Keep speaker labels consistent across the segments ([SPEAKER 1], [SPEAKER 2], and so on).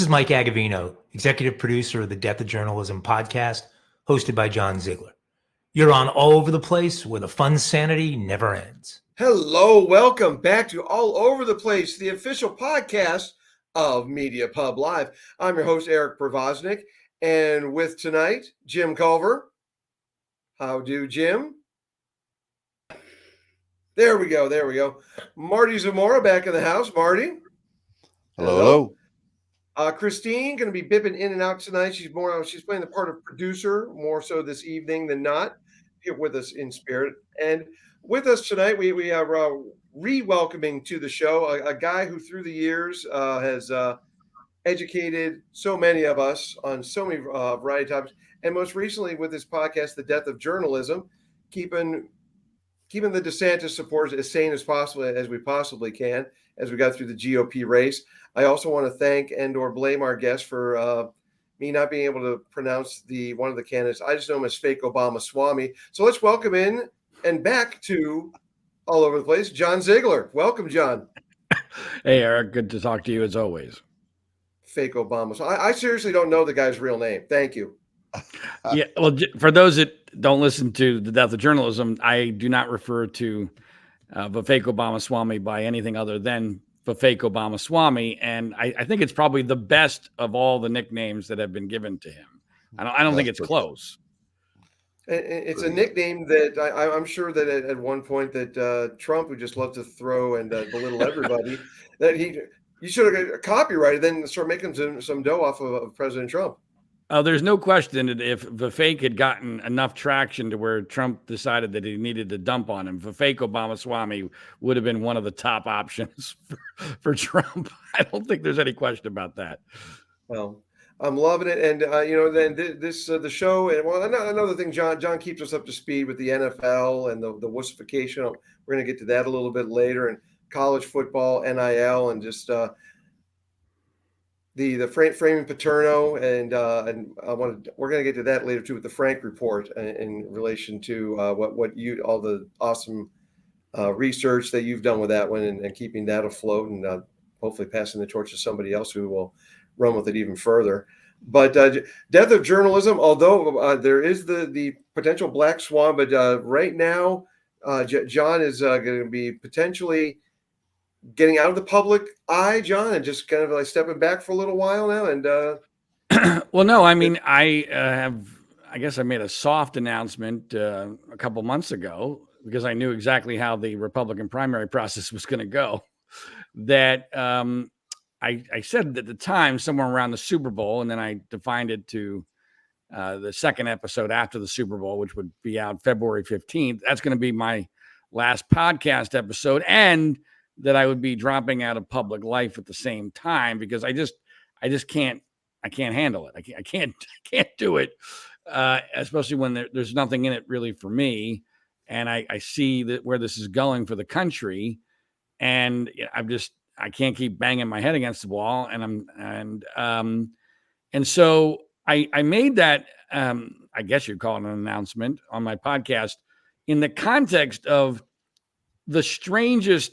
[SPEAKER 1] is Mike Agovino, executive producer of the Death of Journalism podcast, hosted by John Ziegler. You're on all over the place where the fun sanity never ends.
[SPEAKER 2] Hello, welcome back to All Over the Place, the official podcast of Media Pub Live. I'm your host, Eric Provoznik, and with tonight, Jim Culver. How do, Jim? There we go. Marty Zamora back in the house. Marty.
[SPEAKER 3] Hello.
[SPEAKER 2] Christine going to be bipping in and out tonight. She's playing the part of producer more so this evening than not. Here with us in spirit. And with us tonight, we are re-welcoming to the show a guy who through the years has educated so many of us on so many variety of topics. And most recently with this podcast, The Death of Journalism, keeping the DeSantis supporters as sane as possible as we possibly can as we got through the GOP race. I also want to thank and/or blame our guest for me not being able to pronounce one of the candidates. I just know him as Fake Obama Swami. So let's welcome in and back to All Over the Place, John Ziegler. Welcome, John.
[SPEAKER 4] Hey, Eric. Good to talk to you as always.
[SPEAKER 2] Fake Obama. So I seriously don't know the guy's real name. Thank you.
[SPEAKER 4] Yeah. Well, for those that don't listen to The Death of Journalism, I do not refer to the Fake Obama Swami by anything other than the Fake Obama Swami. And I think it's probably the best of all the nicknames that have been given to him. I don't think it's close.
[SPEAKER 2] It's a nickname that I'm sure that at one point that Trump would just love to throw and belittle everybody, that you should have copyrighted, then start making some dough off of President Trump.
[SPEAKER 4] There's no question that if the fake had gotten enough traction to where Trump decided that he needed to dump on him, the Fake Obama Swami would have been one of the top options for Trump. I don't think there's any question about that.
[SPEAKER 2] Well, I'm loving it. And, then the show, and well, another thing, John keeps us up to speed with the NFL and the wussification. We're going to get to that a little bit later, and college football, NIL, and just the framing Paterno, and we're going to get to that later too with the Frank report in relation to all the awesome research that you've done with that one and keeping that afloat, and hopefully passing the torch to somebody else who will run with it even further. But Death of Journalism, although there is the potential black swan, but right now John is going to be potentially getting out of the public eye, John, and just kind of like stepping back for a little while now. And
[SPEAKER 4] well, no, I mean, I guess I made a soft announcement a couple months ago because I knew exactly how the Republican primary process was going to go. That I said at the time, somewhere around the Super Bowl, and then I defined it to the second episode after the Super Bowl, which would be out February 15th. That's going to be my last podcast episode, and that I would be dropping out of public life at the same time because I just can't handle it. I can't do it, especially when there's nothing in it really for me, and I see that where this is going for the country, and I can't keep banging my head against the wall, and so I made that I guess you'd call it an announcement on my podcast in the context of the strangest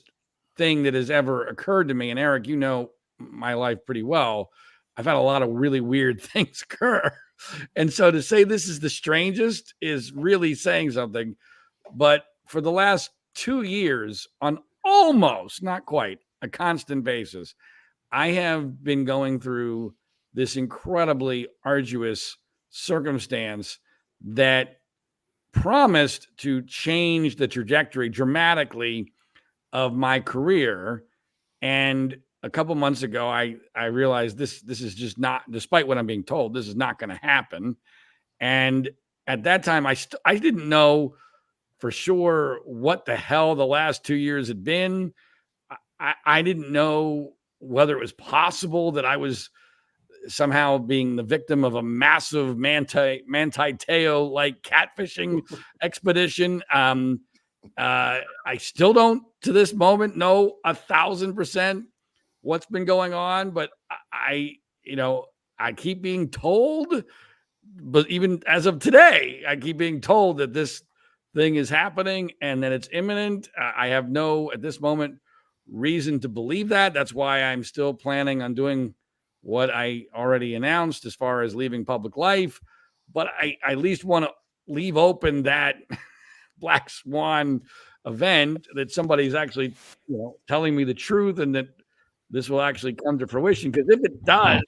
[SPEAKER 4] thing that has ever occurred to me. And Eric, you know my life pretty well. I've had a lot of really weird things occur. And so to say this is the strangest is really saying something. But for the last 2 years, on almost, not quite, a constant basis, I have been going through this incredibly arduous circumstance that promised to change the trajectory dramatically of my career. And a couple months ago, I realized this is just not, despite what I'm being told, this is not going to happen. And at that time, I didn't know for sure what the hell the last 2 years had been. I didn't know whether it was possible that I was somehow being the victim of a massive Manti Teo like catfishing expedition. I still don't, to this moment, know 1,000% what's been going on, but I keep being told, but even as of today, I keep being told that this thing is happening and that it's imminent. I have no, at this moment, reason to believe that. That's why I'm still planning on doing what I already announced as far as leaving public life, but I at least want to leave open that black swan event that somebody's actually, telling me the truth and that this will actually come to fruition. Because if it does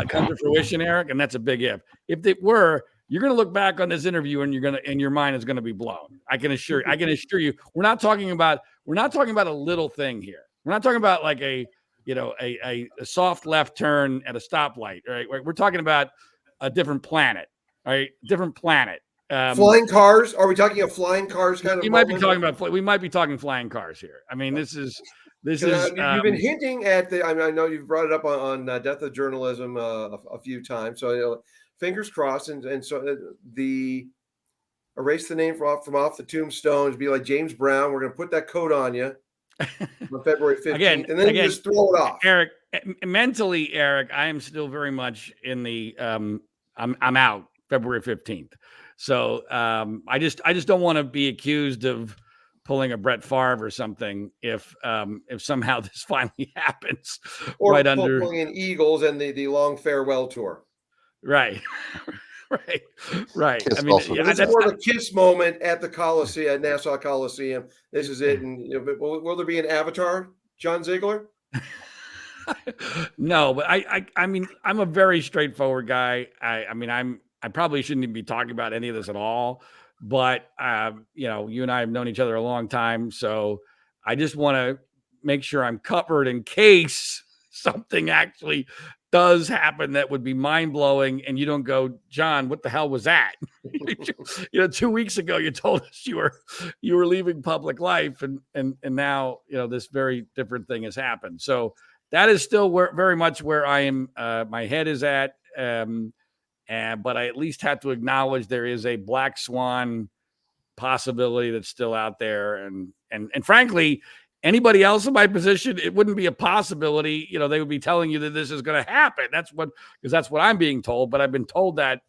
[SPEAKER 4] come to fruition, Eric, and that's a big if it were, you're going to look back on this interview and your mind is going to be blown. I can assure you, we're not talking about a little thing here. We're not talking about like a soft left turn at a stoplight, right? We're talking about a different planet, right? Different planet.
[SPEAKER 2] Flying cars? Are we talking a flying cars kind of?
[SPEAKER 4] We might be talking flying cars here. I mean, this is.
[SPEAKER 2] You've been hinting at the. I know you've brought it up on Death of Journalism a few times. So fingers crossed, and so the erase the name from off the tombstones. Be like James Brown. We're going to put that coat on you on February 15th, and then you just throw it off.
[SPEAKER 4] Eric, mentally, Eric, I am still very much in the. I'm out February 15th. So I just don't want to be accused of pulling a Brett Favre or something if somehow this finally happens.
[SPEAKER 2] Or
[SPEAKER 4] right
[SPEAKER 2] pulling in Eagles and the long farewell tour.
[SPEAKER 4] Right. right.
[SPEAKER 3] Kiss
[SPEAKER 4] I mean,
[SPEAKER 2] that's more of a kiss moment at the Coliseum, at Nassau Coliseum. This is it. And will there be an avatar, John Ziegler?
[SPEAKER 4] No, but I mean, I'm a very straightforward guy. I probably shouldn't even be talking about any of this at all, but you and I have known each other a long time, so I just want to make sure I'm covered in case something actually does happen that would be mind-blowing, and you don't go, John, what the hell was that? 2 weeks ago you told us you were leaving public life, and now this very different thing has happened. So that is still very much where I am. My head is at. But I at least have to acknowledge there is a black swan possibility that's still out there. And frankly, anybody else in my position, it wouldn't be a possibility. They would be telling you that this is going to happen. Because that's what I'm being told. But I've been told that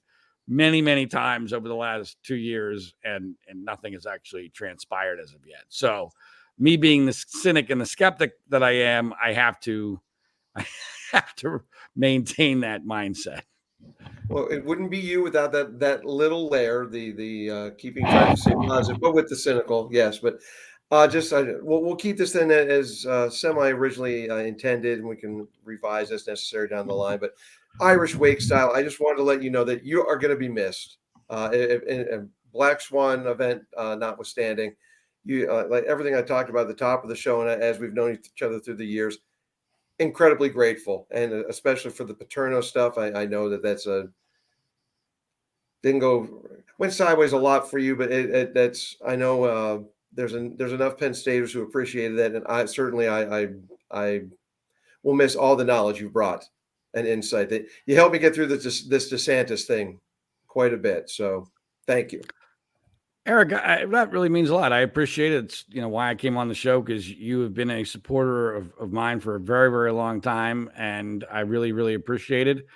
[SPEAKER 4] many, many times over the last 2 years, and nothing has actually transpired as of yet. So me being the cynic and the skeptic that I am, I have to maintain that mindset.
[SPEAKER 2] Well, it wouldn't be you without that little layer, the keeping trying to stay positive, but with the cynical, yes. But we'll keep this then as semi originally intended, and we can revise as necessary down the line. But Irish Wake style, I just wanted to let you know that you are going to be missed. A Black Swan event notwithstanding, you like everything I talked about at the top of the show, and as we've known each other through the years. Incredibly grateful, and especially for the Paterno stuff. I know that's went sideways a lot for you, but that's I know there's enough Penn Staters who appreciated that, and I will miss all the knowledge you brought and insight that you helped me get through this DeSantis thing quite a bit. So thank you.
[SPEAKER 4] Eric, that really means a lot. I appreciate it. It's why I came on the show, because you have been a supporter of mine for a very, very long time, and I really, really appreciate it.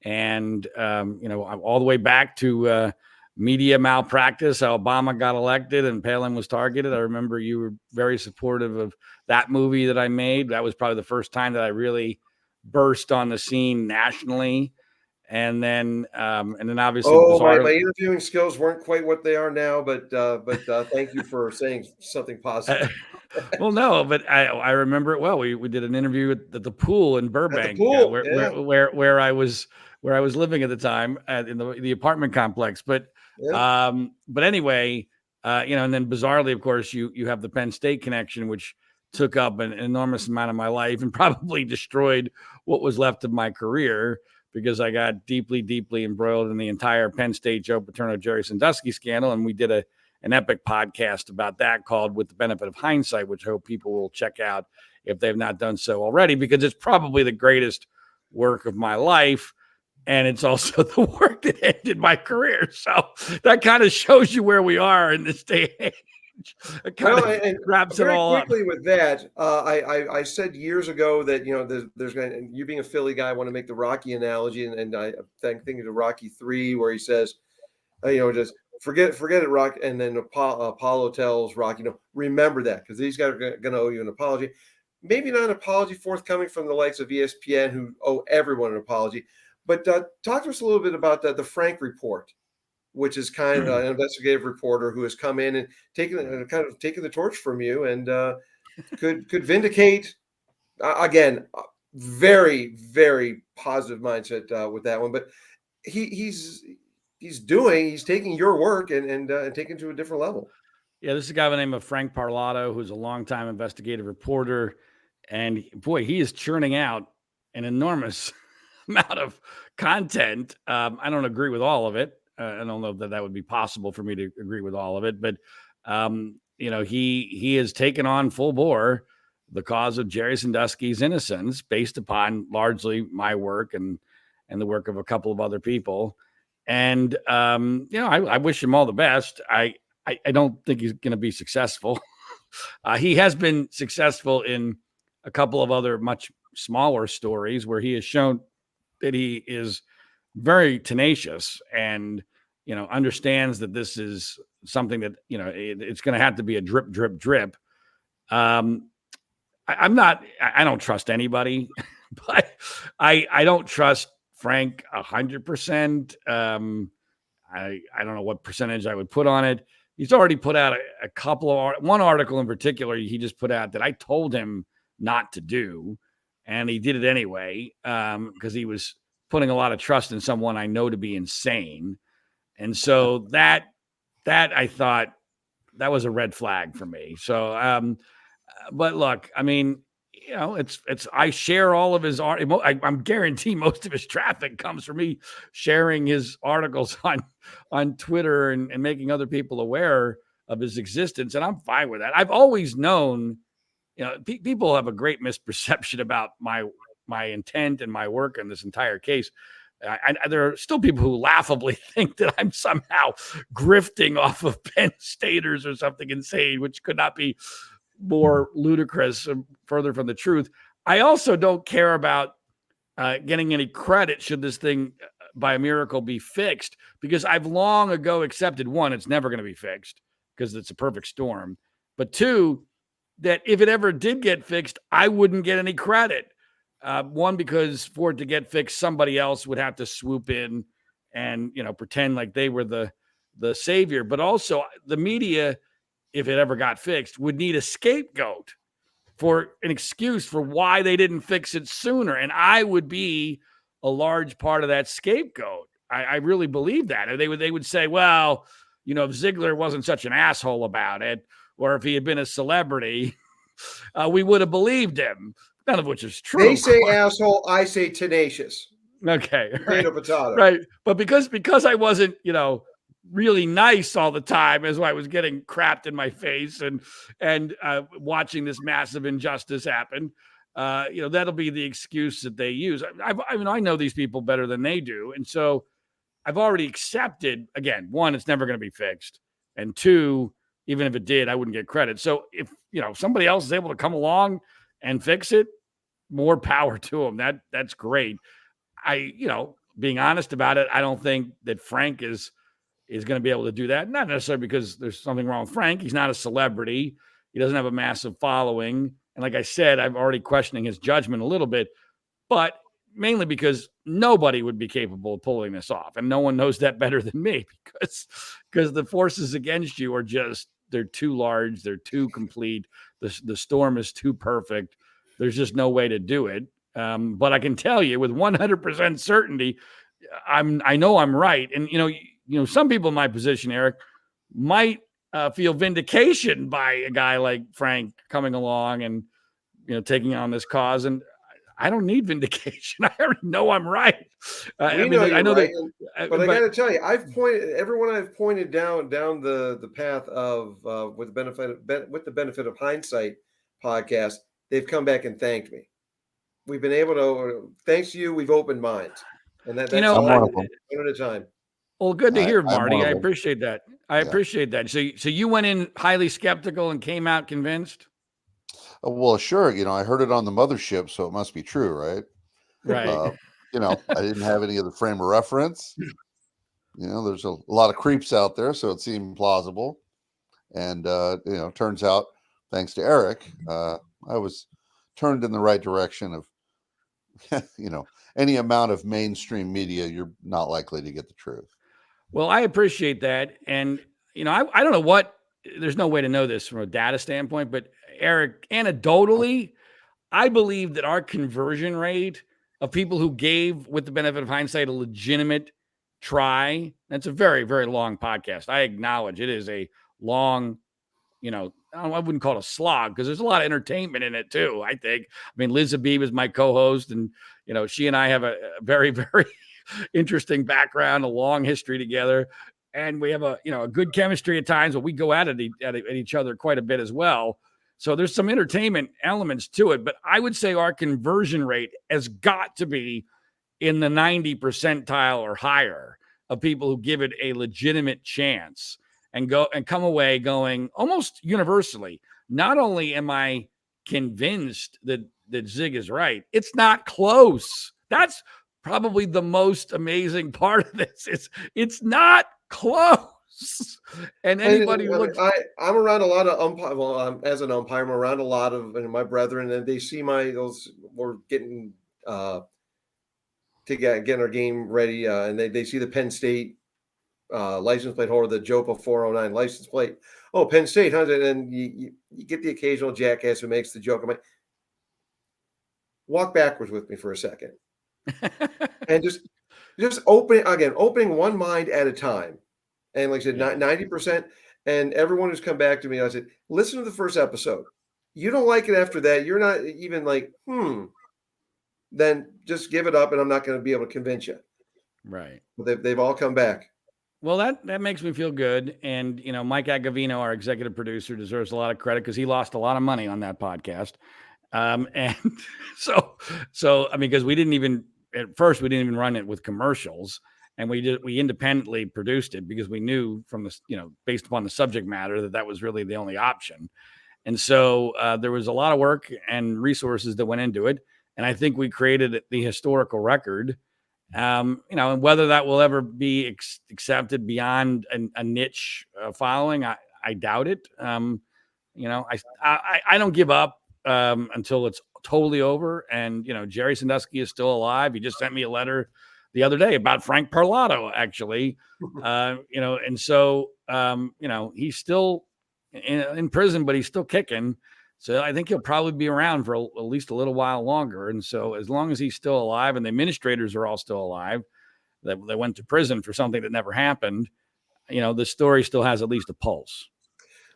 [SPEAKER 4] And all the way back to media malpractice, how Obama got elected and Palin was targeted. I remember you were very supportive of that movie that I made. That was probably the first time that I really burst on the scene nationally. And then obviously,
[SPEAKER 2] my interviewing skills weren't quite what they are now, but thank you for saying something positive.
[SPEAKER 4] Well, no, but I remember it well. We did an interview at the pool in Burbank, where I was living at the time in the apartment complex. But anyway, and then bizarrely, of course, you have the Penn State connection, which took up an enormous amount of my life and probably destroyed what was left of my career, because I got deeply, deeply embroiled in the entire Penn State Joe Paterno, Jerry Sandusky scandal. And we did an epic podcast about that called With the Benefit of Hindsight, which I hope people will check out if they've not done so already, because it's probably the greatest work of my life. And it's also the work that ended my career. So that kind of shows you where we are in this day and age. It kind of wraps it all up.
[SPEAKER 2] Very quickly with that, I said years ago that there's going, you being a Philly guy, I want to make the Rocky analogy, and I thinking of Rocky 3, where he says, just forget it, Rocky, and then Apollo tells Rocky, remember that, because these guys are going to owe you an apology. maybe not an apology forthcoming from the likes of ESPN, who owe everyone an apology. But talk to us a little bit about the Frank report, which is kind of an investigative reporter who has come in and taken the torch from you, and could vindicate again. Very, very positive mindset with that one, but he's taking your work and taking it to a different level.
[SPEAKER 4] Yeah, this is a guy by the name of Frank Parlato, who's a longtime investigative reporter. And boy, he is churning out an enormous amount of content. I don't agree with all of it. I don't know that would be possible for me to agree with all of it. But, he has taken on full bore the cause of Jerry Sandusky's innocence based upon largely my work and the work of a couple of other people. And, I wish him all the best. I don't think he's going to be successful. He has been successful in a couple of other much smaller stories where he has shown that he is very tenacious and, understands that this is something that, it's going to have to be a drip, drip, drip. I don't trust anybody, but I don't trust Frank 100%. I don't know what percentage I would put on it. He's already put out a couple of one article in particular. He just put out that I told him not to do, and he did it anyway because he was putting a lot of trust in someone I know to be insane. And so that I thought that was a red flag for me. So, but look, I mean, it's I share all of his art. I'm guarantee most of his traffic comes from me sharing his articles on Twitter and making other people aware of his existence. And I'm fine with that. I've always known, people have a great misperception about my intent and my work in this entire case. There are still people who laughably think that I'm somehow grifting off of Penn Staters or something insane, which could not be more ludicrous and further from the truth. I also don't care about getting any credit should this thing by a miracle be fixed, because I've long ago accepted, one, it's never going to be fixed because it's a perfect storm. But two, that if it ever did get fixed, I wouldn't get any credit. One, because for it to get fixed, somebody else would have to swoop in and, pretend like they were the savior. But also the media, if it ever got fixed, would need a scapegoat for an excuse for why they didn't fix it sooner. And I would be a large part of that scapegoat. I really believe that. They would say, well, if Ziegler wasn't such an asshole about it, or if he had been a celebrity, we would have believed him. None of which is true.
[SPEAKER 2] They say asshole, I say tenacious.
[SPEAKER 4] Okay.
[SPEAKER 2] Potato, potato.
[SPEAKER 4] Right. But because I wasn't, really nice all the time as I was getting crapped in my face and watching this massive injustice happen, that'll be the excuse that they use. I know these people better than they do. And so I've already accepted, again, one, it's never going to be fixed. And two, even if it did, I wouldn't get credit. So if, somebody else is able to come along and fix it, more power to them. That's great. Being honest about it, I don't think that Frank is going to be able to do that. Not necessarily because there's something wrong with Frank. He's not a celebrity. He doesn't have a massive following. And like I said, I'm already questioning his judgment a little bit, but mainly because nobody would be capable of pulling this off. And no one knows that better than me because the forces against you are they're too large. They're too complete. The storm is too perfect. There's just no way to do it. But I can tell you with 100% certainty, I know I'm right. And, some people in my position, Eric, might feel vindication by a guy like Frank coming along and, taking on this cause. And I don't need vindication. I already know I'm right.
[SPEAKER 2] I know right. But I got to tell you, everyone I've pointed down the path of with the benefit of hindsight podcast, they've come back and thanked me. We've been able to, thanks to you, we've opened minds, and that's one at a time.
[SPEAKER 4] Well, good to hear, Marty. I appreciate that. I appreciate that. So you went in highly skeptical and came out convinced?
[SPEAKER 3] Well, sure. I heard it on the mothership, so it must be true, right?
[SPEAKER 4] Right.
[SPEAKER 3] I didn't have any of the frame of reference. There's a lot of creeps out there, so it seemed plausible. And, turns out, thanks to Eric, I was turned in the right direction of, any amount of mainstream media, you're not likely to get the truth.
[SPEAKER 4] Well, I appreciate that. And, I don't know there's no way to know this from a data standpoint, but Eric, anecdotally, I believe that our conversion rate of people who gave, with the benefit of hindsight, a legitimate try. That's a very, very long podcast. I acknowledge it is a long, I wouldn't call it a slog because there's a lot of entertainment in it too. I think. I mean, Liz Habib is my co-host, and she and I have a very, very interesting background, a long history together, and we have a good chemistry at times, but we go at each other quite a bit as well. So there's some entertainment elements to it, but I would say our conversion rate has got to be in the 90 percentile or higher of people who give it a legitimate chance and come away going almost universally. Not only am I convinced that Zig is right, it's not close. That's probably the most amazing part of this. It's not close. And anybody who looks,
[SPEAKER 2] I'm around a lot of umpire. Well, as an umpire, I'm around a lot of my brethren, and they see we're getting to get our game ready, and they see the Penn State license plate holder, the JOPA 409 license plate. Oh, Penn State, huh? And you get the occasional jackass who makes the joke. I'm like, walk backwards with me for a second, and just opening one mind at a time. And like I said, 90%. And everyone who's come back to me, I said, listen to the first episode. You don't like it after that. You're not even like, then just give it up, and I'm not going to be able to convince you.
[SPEAKER 4] Right.
[SPEAKER 2] They've all come back.
[SPEAKER 4] Well, that makes me feel good. And, Mike Agovino, our executive producer, deserves a lot of credit because he lost a lot of money on that podcast. And so, I mean, because at first we didn't even run it with commercials. And we independently produced it because we knew from the, based upon the subject matter that was really the only option. And so there was a lot of work and resources that went into it. And I think we created the historical record, and whether that will ever be accepted beyond a niche following, I doubt it. I don't give up until it's totally over. And, Jerry Sandusky is still alive. He just sent me a letter the other day about Frank Parlato, actually, and so, he's still in prison, but he's still kicking. So I think he'll probably be around for at least a little while longer. And so as long as he's still alive and the administrators are all still alive, that went to prison for something that never happened, the story still has at least a pulse.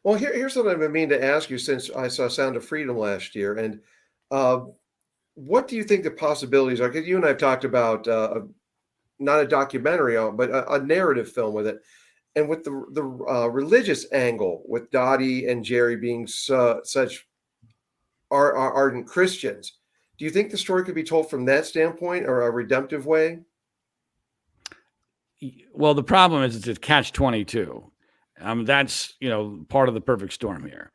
[SPEAKER 2] Well, here's something I've been meaning to ask you since I saw Sound of Freedom last year. And what do you think the possibilities are? Because you and I have talked about not a documentary, but a narrative film with it. And with the religious angle, with Dottie and Jerry being such ardent Christians, do you think the story could be told from that standpoint or a redemptive way?
[SPEAKER 4] Well, the problem is it's a catch-22. That's, part of the perfect storm here.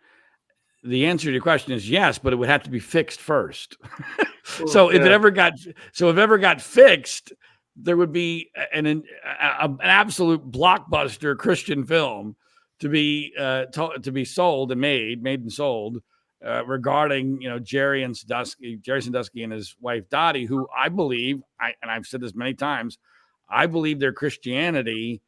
[SPEAKER 4] The answer to your question is yes, but it would have to be fixed first. So if it ever got fixed, there would be an absolute blockbuster Christian film to be sold and made and sold regarding Jerry Sandusky and his wife Dottie, who I believe, and I've said this many times, I believe their Christianity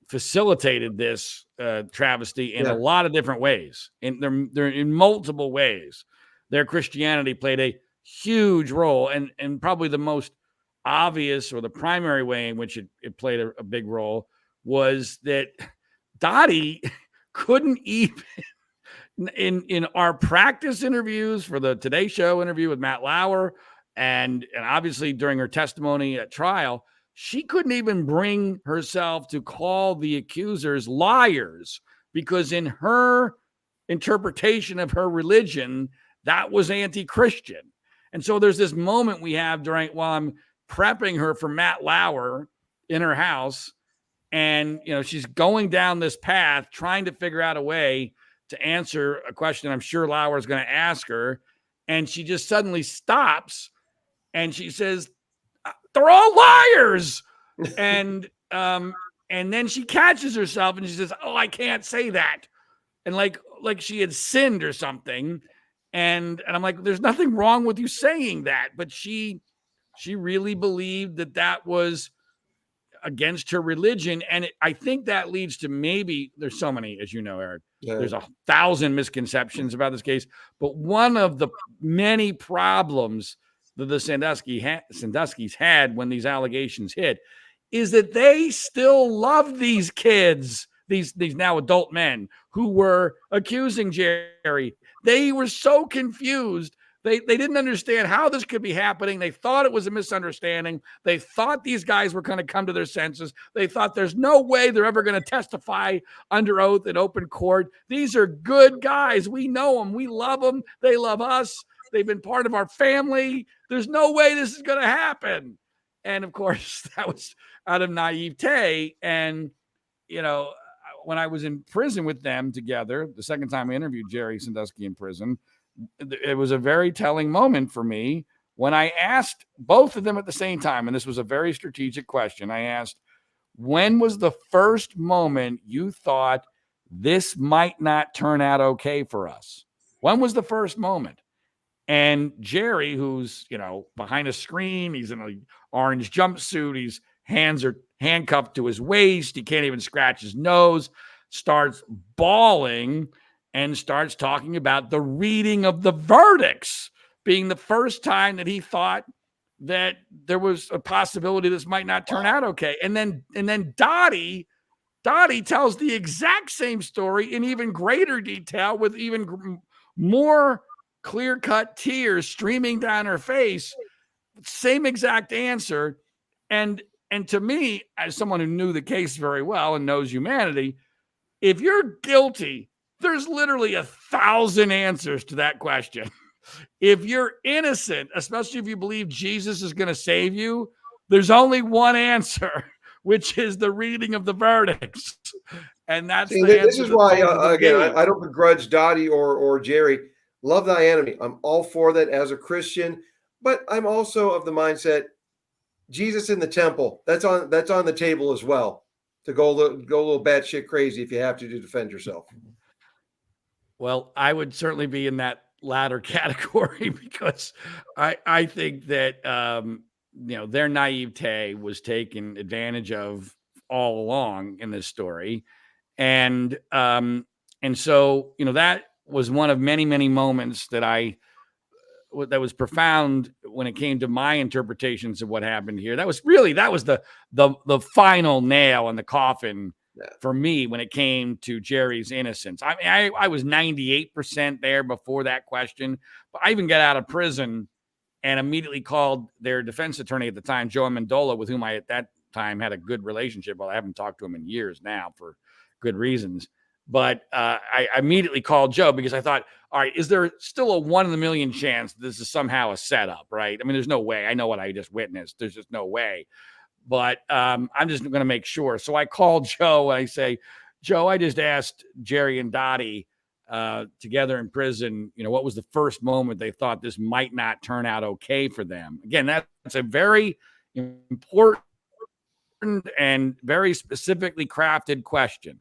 [SPEAKER 4] facilitated this travesty in a lot of different ways. They're in multiple ways. Their Christianity played a huge role, and probably the most obvious or the primary way in which it played a big role was that Dottie couldn't even in our practice interviews for the Today Show interview with Matt Lauer and obviously during her testimony at trial, she couldn't even bring herself to call the accusers liars because in her interpretation of her religion, that was anti-Christian. And so there's this moment we have while I'm prepping her for Matt Lauer in her house. And, she's going down this path, trying to figure out a way to answer a question I'm sure Lauer is going to ask her. And she just suddenly stops and she says, they're all liars. And then she catches herself and she says, oh, I can't say that. And like she had sinned or something. And I'm like, there's nothing wrong with you saying that. But she really believed that was against her religion. And I think that leads to, maybe there's so many, as you know, Eric, there's 1,000 misconceptions about this case. But one of the many problems that the Sanduskys had when these allegations hit is that they still love these kids, these now adult men who were accusing Jerry. They were so confused. They didn't understand how this could be happening. They thought it was a misunderstanding. They thought these guys were going to come to their senses. They thought there's no way they're ever going to testify under oath in open court. These are good guys. We know them. We love them. They love us. They've been part of our family. There's no way this is going to happen. And of course, that was out of naivete. And, you know, when I was in prison with them together, the second time I interviewed Jerry Sandusky in prison, it was a very telling moment for me when I asked both of them at the same time, and this was a very strategic question. I asked, when was the first moment you thought this might not turn out okay for us? When was the first moment? And Jerry, who's, you know, behind a screen, he's in an orange jumpsuit, his hands are handcuffed to his waist, he can't even scratch his nose, starts bawling and starts talking about the reading of the verdicts being the first time that he thought that there was a possibility this might not turn out okay. And then Dottie tells the exact same story in even greater detail, with even more clear-cut tears streaming down her face. Same exact answer. And to me, as someone who knew the case very well and knows humanity, if you're guilty, there's literally 1,000 answers to that question. If you're innocent, especially if you believe Jesus is going to save you, there's only one answer, which is the reading of the verdicts. And that's
[SPEAKER 2] this is why, again, I don't begrudge Dottie or Jerry. Love thy enemy. I'm all for that as a Christian, but I'm also of the mindset, Jesus in the temple, that's on the table as well, to go a little batshit crazy if you have to defend yourself.
[SPEAKER 4] Well, I would certainly be in that latter category, because I think that you know, their naivete was taken advantage of all along in this story. And so, you know, that was one of many, many moments that was profound when it came to my interpretations of what happened here. That was the final nail in the coffin for me when it came to Jerry's innocence. I mean, I was 98% there before that question, but I even got out of prison and immediately called their defense attorney at the time, Joe Amendola, with whom I at that time had a good relationship. Well, I haven't talked to him in years now for good reasons. But I immediately called Joe because I thought, all right, is there still a 1 in a million chance this is somehow a setup, right? I mean, there's no way. I know what I just witnessed. There's just no way. But I'm just going to make sure. So I called Joe and I say, Joe, I just asked Jerry and Dottie together in prison, you know, what was the first moment they thought this might not turn out okay for them? Again, that's a very important and very specifically crafted question.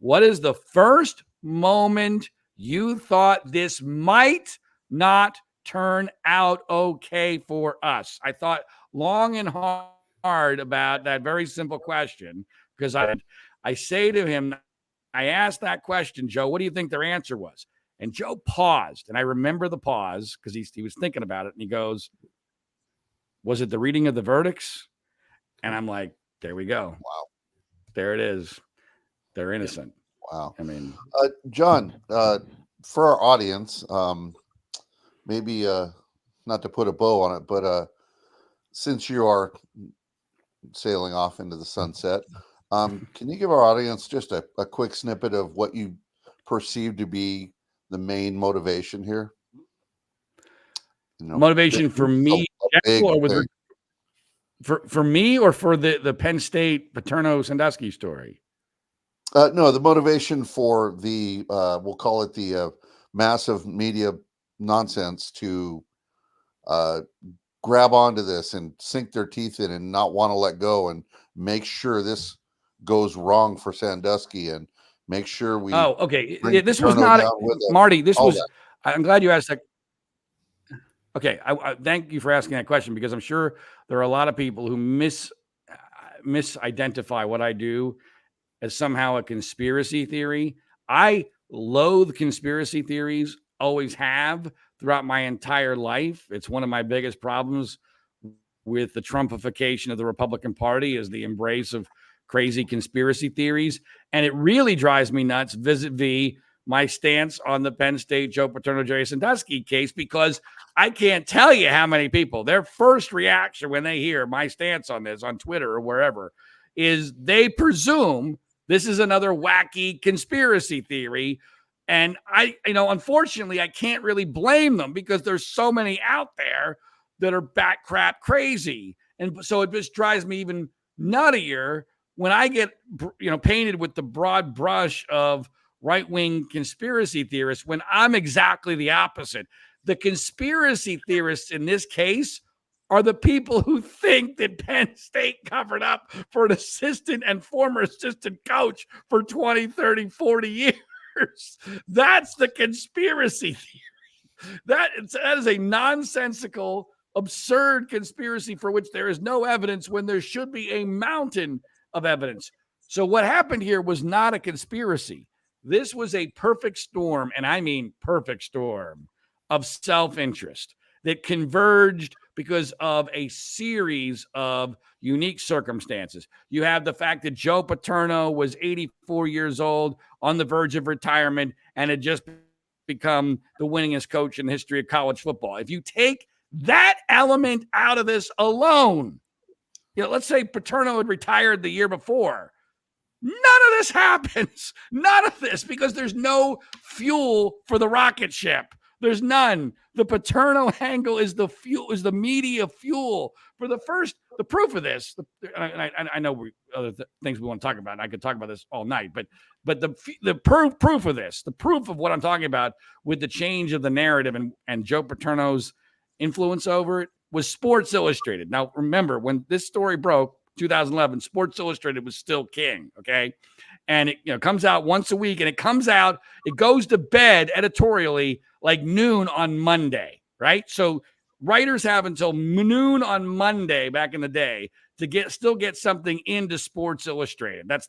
[SPEAKER 4] What is the first moment you thought this might not turn out okay for us? I thought long and hard about that very simple question, because I say to him, I asked that question, Joe, what do you think their answer was? And Joe paused, and I remember the pause because he was thinking about it, and he goes, was it the reading of the verdicts? And I'm like, there we go.
[SPEAKER 3] Wow.
[SPEAKER 4] There it is. They're innocent.
[SPEAKER 3] Wow.
[SPEAKER 4] I mean,
[SPEAKER 3] John, for our audience, maybe not to put a bow on it, but since you are sailing off into the sunset, can you give our audience just a quick snippet of what you perceive to be the main motivation here? You know,
[SPEAKER 4] motivation for me, or for me, or for the Penn State Paterno Sandusky story?
[SPEAKER 3] No, the motivation for the we'll call it the massive media nonsense to grab onto this and sink their teeth in and not want to let go and make sure this goes wrong for Sandusky and Make sure we.
[SPEAKER 4] Oh, okay.
[SPEAKER 3] bring
[SPEAKER 4] This was
[SPEAKER 3] Paterno
[SPEAKER 4] not
[SPEAKER 3] down with us.
[SPEAKER 4] Marty. This
[SPEAKER 3] All
[SPEAKER 4] was.
[SPEAKER 3] that.
[SPEAKER 4] I'm glad you asked that. Okay, I thank you for asking that question, because I'm sure there are a lot of people who misidentify what I do as somehow a conspiracy theory. I loathe conspiracy theories, always have throughout my entire life. It's one of my biggest problems with the Trumpification of the Republican Party, is the embrace of crazy conspiracy theories. And it really drives me nuts vis-a-vis my stance on the Penn State Joe Paterno, Jerry Sandusky case, because I can't tell you how many people, their first reaction when they hear my stance on this on Twitter or wherever, is they presume this is another wacky conspiracy theory. And unfortunately, I can't really blame them, because there's so many out there that are bat crap crazy. And so it just drives me even nuttier when I get, painted with the broad brush of right-wing conspiracy theorists, when I'm exactly the opposite. The conspiracy theorists in this case are the people who think that Penn State covered up for an assistant and former assistant coach for 20, 30, 40 years. That's the conspiracy theory. That is a nonsensical, absurd conspiracy for which there is no evidence, when there should be a mountain of evidence. So what happened here was not a conspiracy. This was a perfect storm, and I mean perfect storm, of self-interest that converged because of a series of unique circumstances. You have the fact that Joe Paterno was 84 years old, on the verge of retirement, and had just become the winningest coach in the history of college football. If you take that element out of this alone, let's say Paterno had retired the year before, none of this happens. None of this, because there's no fuel for the rocket ship. There's none. The Paterno angle is the fuel, is the media fuel for the proof of this. I know other things we want to talk about, and I could talk about this all night, but the proof of this, the proof of what I'm talking about with the change of the narrative and Joe Paterno's influence over it, was Sports Illustrated. Now, remember, when this story broke, 2011, Sports Illustrated was still king, okay? And it comes out once a week, and it goes to bed editorially like noon on Monday, right? So writers have until noon on Monday back in the day to still get something into Sports Illustrated. That's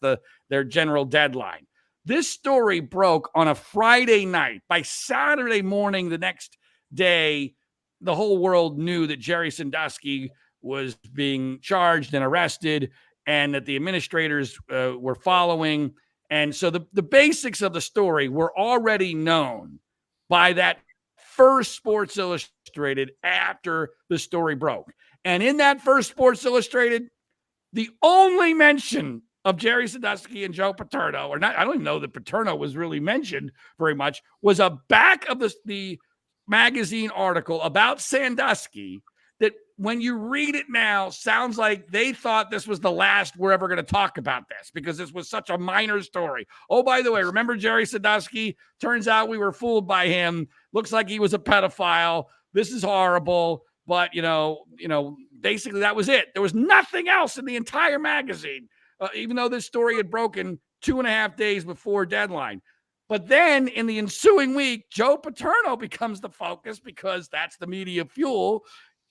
[SPEAKER 4] their general deadline. This story broke on a Friday night. By Saturday morning the next day, the whole world knew that Jerry Sandusky was being charged and arrested, and that the administrators were following. And so the basics of the story were already known by that first Sports Illustrated after the story broke. And in that first Sports Illustrated, the only mention of Jerry Sandusky and Joe Paterno, or not, I don't even know that Paterno was really mentioned very much, was a back of the magazine article about Sandusky that, when you read it now, sounds like they thought this was the last we're ever going to talk about this, because this was such a minor story. Oh, by the way, remember Jerry Sandusky? Turns out we were fooled by him. Looks like he was a pedophile. This is horrible. But, basically that was it. There was nothing else in the entire magazine, even though this story had broken 2.5 days before deadline. But then in the ensuing week, Joe Paterno becomes the focus, because that's the media fuel.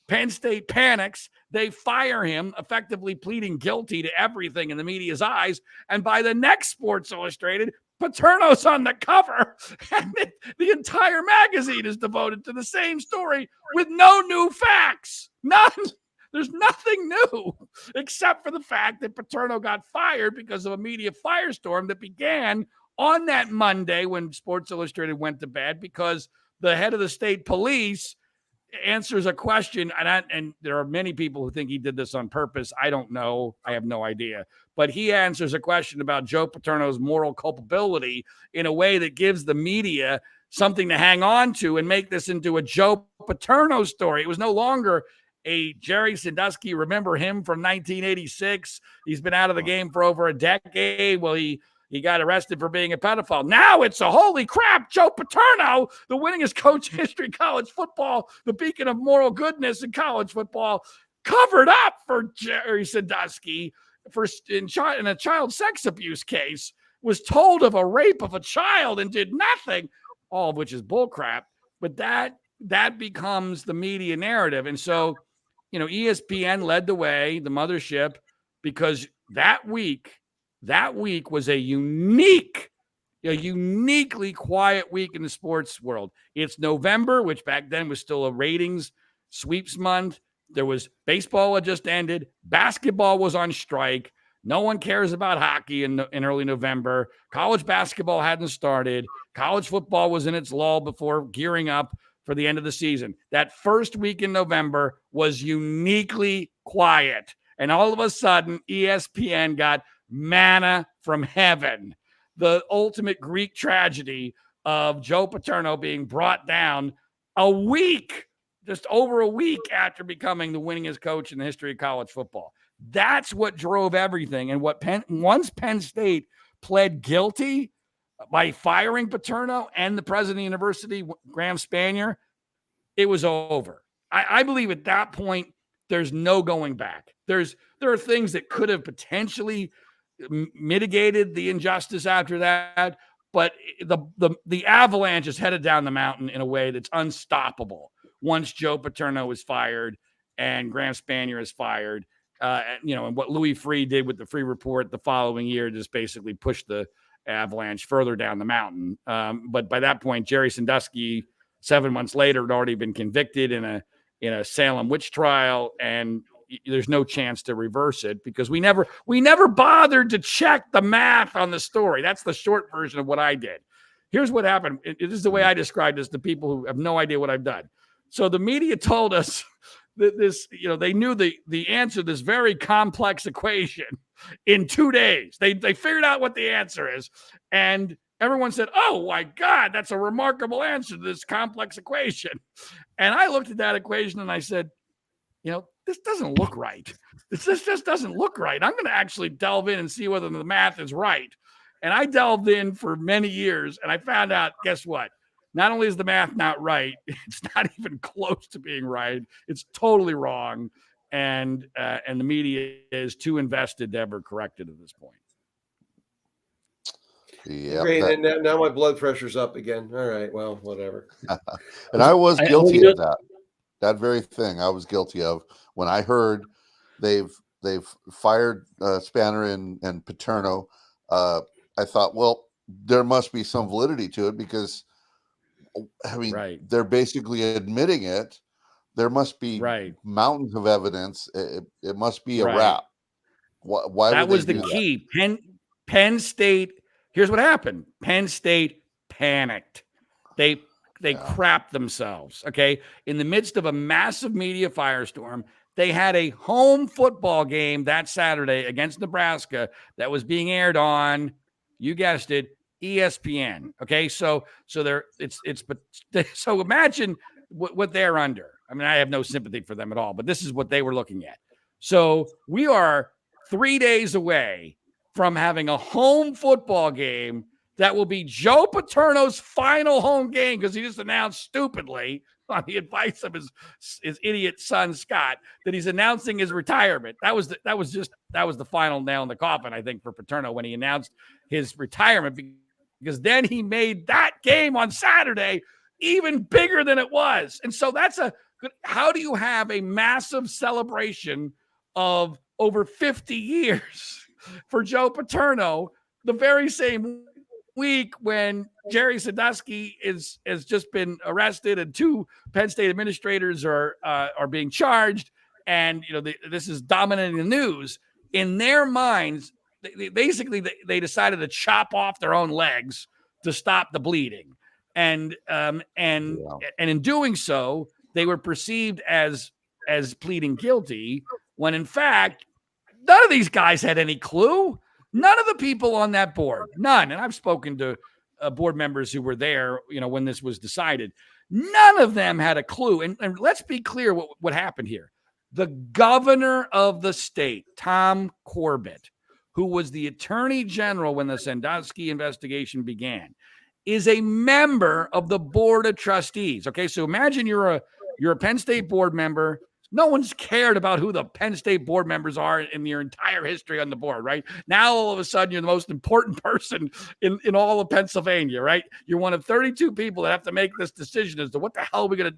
[SPEAKER 4] Penn State panics. They fire him, effectively pleading guilty to everything in the media's eyes. And by the next Sports Illustrated, Paterno's on the cover, and the entire magazine is devoted to the same story with no new facts. None. There's nothing new, except for the fact that Paterno got fired because of a media firestorm that began on that Monday when Sports Illustrated went to bed, because the head of the state police answers a question, and there are many people who think he did this on purpose. I don't know. I have no idea. But he answers a question about Joe Paterno's moral culpability in a way that gives the media something to hang on to and make this into a Joe Paterno story. It was no longer a Jerry Sandusky, remember him from 1986? He's been out of the game for over a decade. Well, he got arrested for being a pedophile. Now it's a holy crap, Joe Paterno, the winningest coach in history of college football, the beacon of moral goodness in college football, covered up for Jerry Sandusky in a child sex abuse case. was told of a rape of a child and did nothing, all of which is bullcrap. But that becomes the media narrative. And so, ESPN led the way, the mothership, because that week was a uniquely quiet week in the sports world. It's November, which back then was still a ratings sweeps month. There was baseball had just ended. Basketball was on strike. No one cares about hockey in early November. College basketball hadn't started. College football was in its lull before gearing up for the end of the season. That first week in November was uniquely quiet. And all of a sudden, ESPN got manna from heaven. The ultimate Greek tragedy of Joe Paterno being brought down just over a week after becoming the winningest coach in the history of college football. That's what drove everything. And once Penn State pled guilty by firing Paterno and the president of the university, Graham Spanier, it was over. I believe at that point, there's no going back. There are things that could have potentially mitigated the injustice after that, but the avalanche is headed down the mountain in a way that's unstoppable once Joe Paterno is fired and Graham Spanier is fired. And what Louis Freeh did with the Free Report the following year just basically pushed the avalanche further down the mountain. But by that point, Jerry Sandusky, 7 months later, had already been convicted in a Salem witch trial, and there's no chance to reverse it because we never bothered to check the math on the story. That's the short version of what I did. Here's what happened. It is the way I described this to people who have no idea what I've done. So the media told us that they knew the answer to this very complex equation in 2 days. They figured out what the answer is. And everyone said, "Oh my God, that's a remarkable answer to this complex equation." And I looked at that equation and I said, this doesn't look right. This just doesn't look right. I'm going to actually delve in and see whether the math is right. And I delved in for many years and I found out, guess what? Not only is the math not right, it's not even close to being right. It's totally wrong. And the media is too invested to ever correct it at this point.
[SPEAKER 3] Yeah.
[SPEAKER 2] Great. And now my blood pressure's up again. All right. Well, whatever.
[SPEAKER 3] And I was guilty of that. That very thing I was guilty of when I heard they've fired Spanner and Paterno. I thought, well, there must be some validity to it because, I mean, they're basically admitting it. There must be mountains of evidence. It must be a wrap. Why
[SPEAKER 4] that
[SPEAKER 3] would
[SPEAKER 4] was
[SPEAKER 3] they
[SPEAKER 4] the
[SPEAKER 3] do
[SPEAKER 4] key. Penn State. Here's what happened. Penn State panicked. They crapped themselves. Okay, in the midst of a massive media firestorm, they had a home football game that Saturday against Nebraska that was being aired on, you guessed it, ESPN. Okay, so imagine what they're under. I mean, I have no sympathy for them at all, but this is what they were looking at. So we are 3 days away from having a home football game that will be Joe Paterno's final home game because he just announced stupidly on the advice of his idiot son Scott that he's announcing his retirement. That was the final nail in the coffin, I think, for Paterno when he announced his retirement, because then he made that game on Saturday even bigger than it was. And so that's how do you have a massive celebration of over 50 years for Joe Paterno the very same week when Jerry Sandusky has just been arrested and 2 Penn State administrators are being charged, and this is dominating the news. In their minds, they decided to chop off their own legs to stop the bleeding, and in doing so, they were perceived as pleading guilty when in fact none of these guys had any clue. None of the people on that board, none. And I've spoken to board members who were there, when this was decided. None of them had a clue. And let's be clear what happened here. The governor of the state, Tom Corbett, who was the attorney general when the Sandusky investigation began, is a member of the board of trustees. Okay, so imagine you're a Penn State board member. No one's cared about who the Penn State board members are in your entire history on the board, right? Now, all of a sudden, you're the most important person in all of Pennsylvania, right? You're one of 32 people that have to make this decision as to what the hell are we going to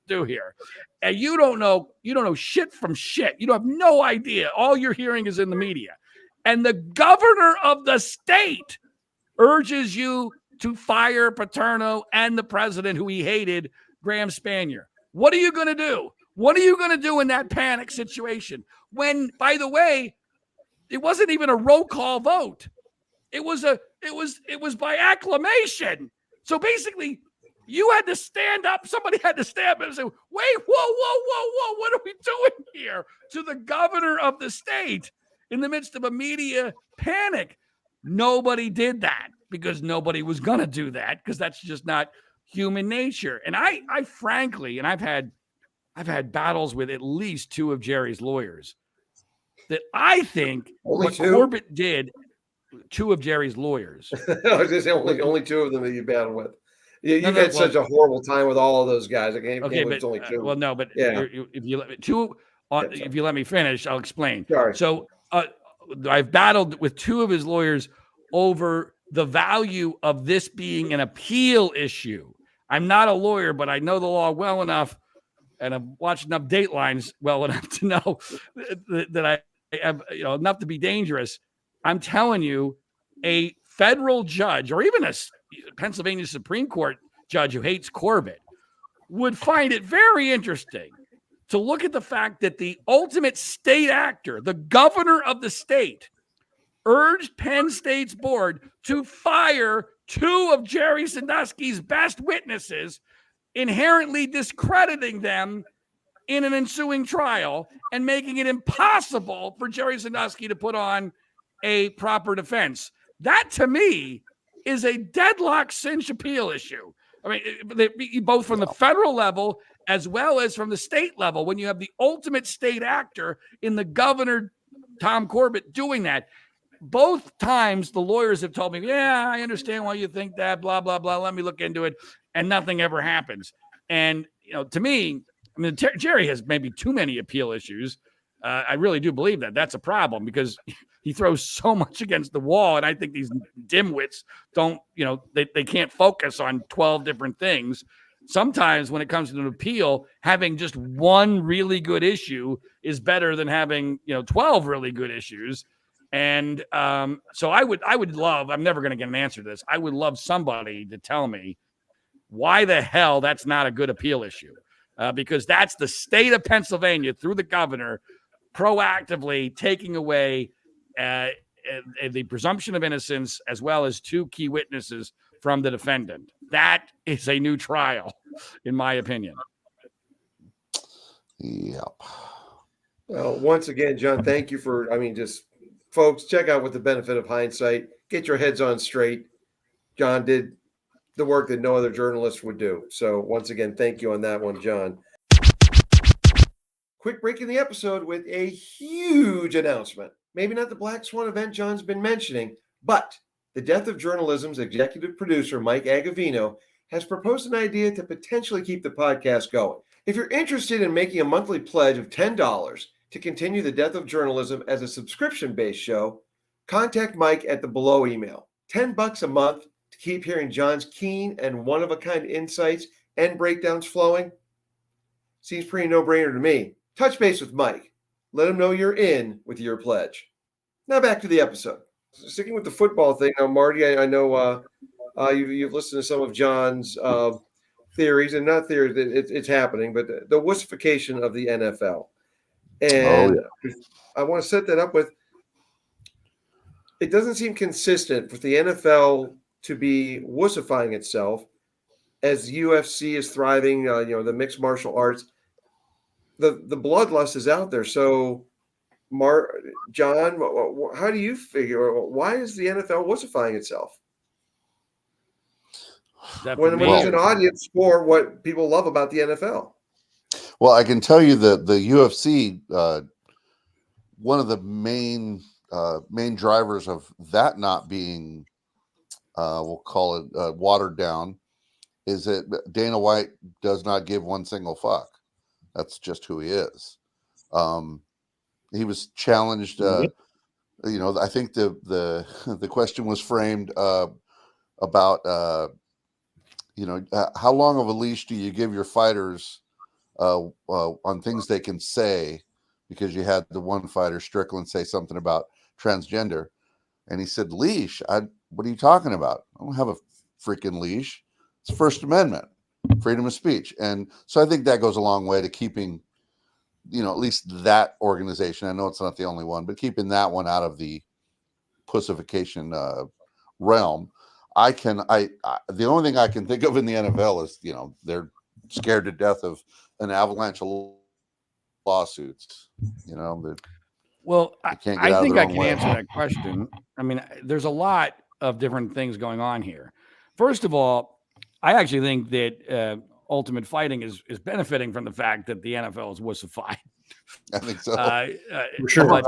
[SPEAKER 4] do here. And you don't know shit from shit. You have no idea. All you're hearing is in the media. And the governor of the state urges you to fire Paterno and the president who he hated, Graham Spanier. What are you going to do? What are you going to do in that panic situation? When, by the way, it wasn't even a roll call vote. It was by acclamation. So basically, you had to stand up. Somebody had to stand up and say, wait, whoa, what are we doing here? To the governor of the state in the midst of a media panic. Nobody did that because nobody was going to do that because that's just not human nature. And I frankly, and I've had battles with at least two of Jerry's lawyers that I think what Corbett did, two of Jerry's lawyers.
[SPEAKER 2] I was just only two of them that you battled with. You've had such a horrible time with all of those guys.
[SPEAKER 4] Okay, but
[SPEAKER 2] only two.
[SPEAKER 4] Well, no, but
[SPEAKER 2] yeah.
[SPEAKER 4] If you let me finish, I'll explain.
[SPEAKER 2] Sorry.
[SPEAKER 4] So I've battled with two of his lawyers over the value of this being an appeal issue. I'm not a lawyer, but I know the law well enough, and I've watched enough Datelines well enough to know that I have enough to be dangerous. I'm telling you, a federal judge or even a Pennsylvania Supreme Court judge who hates Corbett would find it very interesting to look at the fact that the ultimate state actor, the governor of the state, urged Penn State's board to fire two of Jerry Sandusky's best witnesses, inherently discrediting them in an ensuing trial and making it impossible for Jerry Sandusky to put on a proper defense. That, to me, is a deadlock cinch appeal issue. I mean, both from the federal level as well as from the state level, when you have the ultimate state actor in the governor, Tom Corbett, doing that. Both times the lawyers have told me, yeah, I understand why you think that, blah, blah, blah. Let me look into it. And nothing ever happens. And, to me, I mean, Jerry has maybe too many appeal issues. I really do believe that. That's a problem because he throws so much against the wall. And I think these dimwits don't, they can't focus on 12 different things. Sometimes when it comes to an appeal, having just one really good issue is better than having, 12 really good issues. And so I would love, I'm never going to get an answer to this. I would love somebody to tell me why the hell that's not a good appeal issue. Because that's the state of Pennsylvania through the governor proactively taking away the presumption of innocence as well as two key witnesses from the defendant. That is a new trial, in my opinion.
[SPEAKER 3] Yep.
[SPEAKER 2] Well, once again, John, thank you for, just folks, check out with the benefit of hindsight, get your heads on straight. John did the work that no other journalist would do. So once again, thank you on that one, John. Quick break in the episode with a huge announcement. Maybe not the Black Swan event John's been mentioning, but the Death of Journalism's executive producer, Mike Agovino, has proposed an idea to potentially keep the podcast going. If you're interested in making a monthly pledge of $10 to continue the Death of Journalism as a subscription-based show, contact Mike at the below email. $10 a month to keep hearing John's keen and one-of-a-kind insights and breakdowns flowing? Seems pretty no-brainer to me. Touch base with Mike. Let him know you're in with your pledge. Now back to the episode. Sticking with the football thing, now, Marty, I know you've listened to some of John's theories, and not theories, it's happening, but the wussification of the NFL. And I want to set that up with, it doesn't seem consistent for the NFL to be wussifying itself as UFC is thriving, the mixed martial arts. The bloodlust is out there. So, John, how do you figure? Why is the NFL wussifying itself? When there's an audience for what people love about the NFL.
[SPEAKER 3] Well, I can tell you that the UFC, one of the main drivers of that not being, we'll call it watered down, is that Dana White does not give one single fuck. That's just who he is. He was challenged. I think the question was framed about how long of a leash do you give your fighters on things they can say, because you had the one fighter, Strickland, say something about transgender, and he said, leash? What are you talking about? I don't have a freaking leash. It's First Amendment, freedom of speech. And so I think that goes a long way to keeping, at least that organization, I know it's not the only one, but keeping that one out of the pussification realm. The only thing I can think of in the NFL is, they're scared to death of an avalanche of lawsuits.
[SPEAKER 4] Well,
[SPEAKER 3] I
[SPEAKER 4] think I can answer that question. I mean, there's a lot of different things going on here. First of all, I actually think that Ultimate Fighting is benefiting from the fact that the NFL is wussified.
[SPEAKER 3] I think so.
[SPEAKER 2] For sure.
[SPEAKER 4] But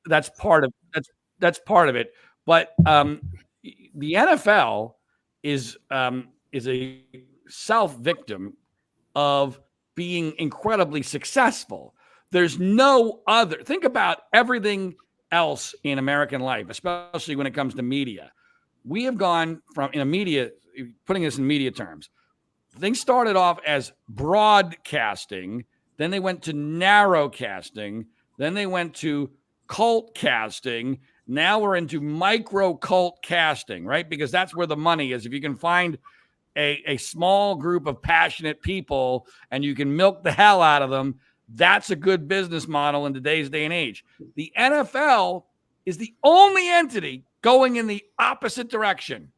[SPEAKER 4] that's part of it. But the NFL is a self-victim of being incredibly successful. There's no other. Think about everything else in American life, especially when it comes to media. We have gone from, putting this in media terms, things started off as broadcasting, then they went to narrowcasting, then they went to cult casting. Now we're into micro cult casting, right? Because that's where the money is. If you can find a small group of passionate people and you can milk the hell out of them, that's a good business model in today's day and age. The NFL is the only entity going in the opposite direction.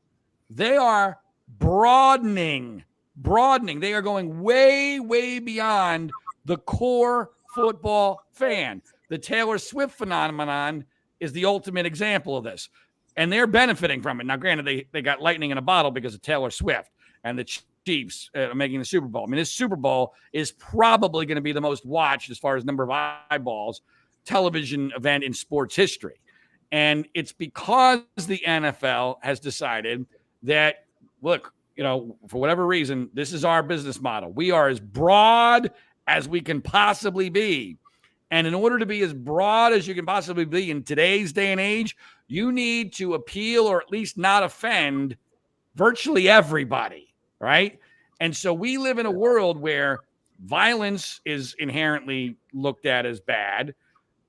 [SPEAKER 4] They are broadening. They are going way, way beyond the core football fan. The Taylor Swift phenomenon is the ultimate example of this. And they're benefiting from it. Now, granted, they got lightning in a bottle because of Taylor Swift and the Chiefs making the Super Bowl. I mean, this Super Bowl is probably going to be the most watched as far as number of eyeballs television event in sports history. And it's because the NFL has decided that, look, for whatever reason, this is our business model. We are as broad as we can possibly be. And in order to be as broad as you can possibly be in today's day and age, you need to appeal or at least not offend virtually everybody, right? And so we live in a world where violence is inherently looked at as bad,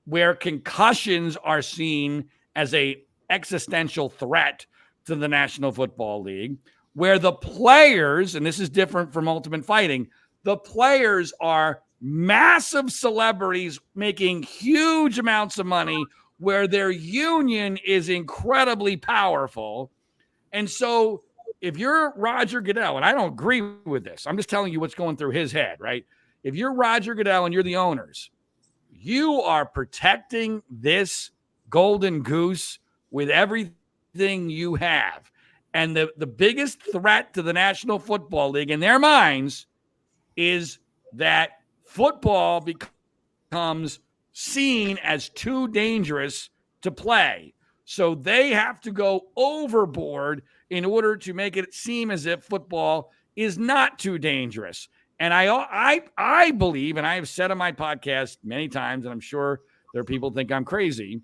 [SPEAKER 4] where concussions are seen as an existential threat to the National Football League, where the players, and this is different from Ultimate Fighting, the players are massive celebrities making huge amounts of money, where their union is incredibly powerful. And so if you're Roger Goodell, and I don't agree with this, I'm just telling you what's going through his head, right? If you're Roger Goodell and you're the owners, you are protecting this golden goose with everything you have. And the biggest threat to the National Football League in their minds is that football becomes seen as too dangerous to play. So they have to go overboard in order to make it seem as if football is not too dangerous. And I believe, and I have said on my podcast many times, and I'm sure there are people who think I'm crazy,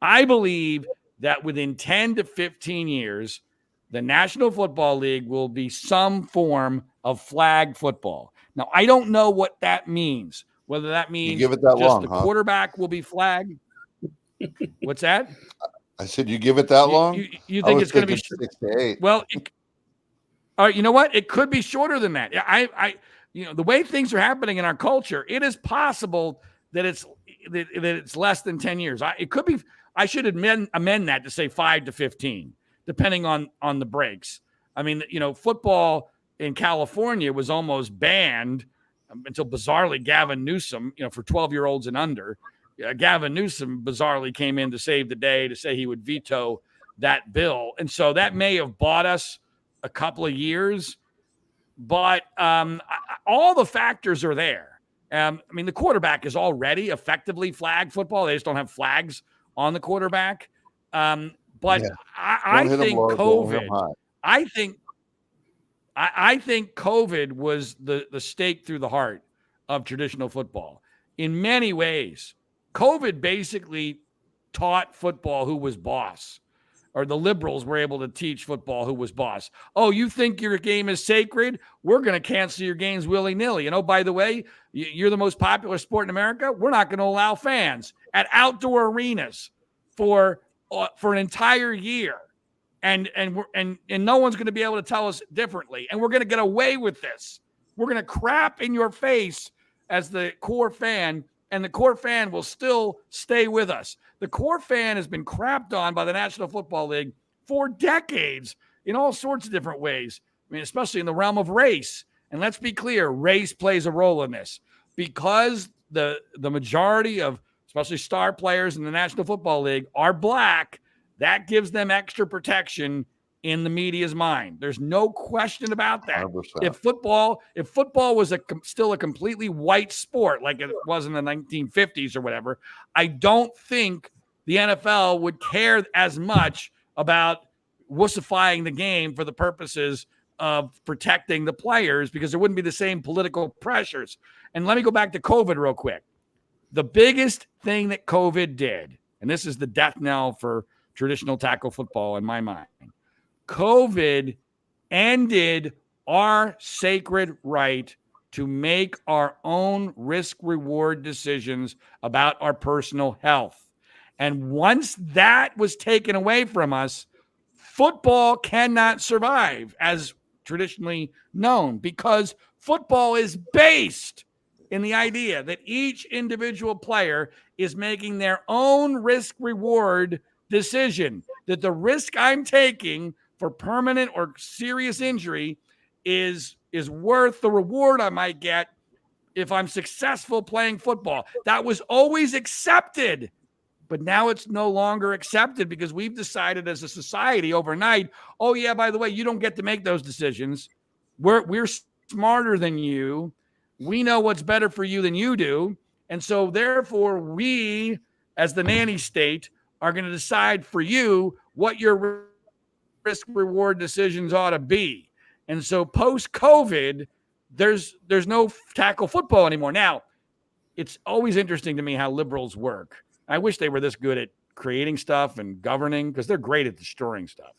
[SPEAKER 4] I believe that within 10 to 15 years, the National Football League will be some form of flag football. Now, I don't know what that means, whether that means
[SPEAKER 3] give it that
[SPEAKER 4] just
[SPEAKER 3] long,
[SPEAKER 4] the quarterback will be flagged. What's that?
[SPEAKER 3] I said, you give it that long?
[SPEAKER 4] You think it's going to be
[SPEAKER 3] 6 to 8?
[SPEAKER 4] Well, all right, you know what? It could be shorter than that. The way things are happening in our culture, it is possible that it's less than 10 years. It could be. I should amend that to say 5 to 15, depending on the breaks. I mean, football in California was almost banned until bizarrely Gavin Newsom, for 12-year-olds and under. Gavin Newsom bizarrely came in to save the day to say he would veto that bill. And so that may have bought us a couple of years, but all the factors are there. The quarterback is already effectively flag football. They just don't have flags on the quarterback. But yeah. I think COVID, I think COVID was the stake through the heart of traditional football. In many ways, COVID basically taught football who was boss, or the liberals were able to teach football who was boss. Oh, you think your game is sacred? We're going to cancel your games willy-nilly. And oh, by the way, you're the most popular sport in America. We're not going to allow fans at outdoor arenas for an entire year. And no one's going to be able to tell us differently. And we're going to get away with this. We're going to crap in your face as the core fan, and the core fan will still stay with us. The core fan has been crapped on by the National Football League for decades in all sorts of different ways. I mean, especially in the realm of race. And let's be clear, race plays a role in this, because the majority of especially star players in the National Football League are black. That gives them extra protection in the media's mind. There's no question about that.
[SPEAKER 3] 100%.
[SPEAKER 4] If football was still a completely white sport like it was in the 1950s or whatever, I don't think the NFL would care as much about wussifying the game for the purposes of protecting the players, because there wouldn't be the same political pressures. And let me go back to COVID real quick. The biggest thing that COVID did, and this is the death knell for traditional tackle football in my mind, COVID ended our sacred right to make our own risk-reward decisions about our personal health. And once that was taken away from us, football cannot survive as traditionally known, because football is based in the idea that each individual player is making their own risk-reward decision, that the risk I'm taking for permanent or serious injury is worth the reward I might get if I'm successful playing football. That was always accepted, but now it's no longer accepted, because we've decided as a society overnight, oh yeah, by the way, you don't get to make those decisions. We're smarter than you. We know what's better for you than you do. And so therefore we, as the nanny state, are going to decide for you what your risk reward decisions ought to be. And so post-COVID, there's no tackle football anymore. Now, it's always interesting to me how liberals work. I wish they were this good at creating stuff and governing, because they're great at destroying stuff.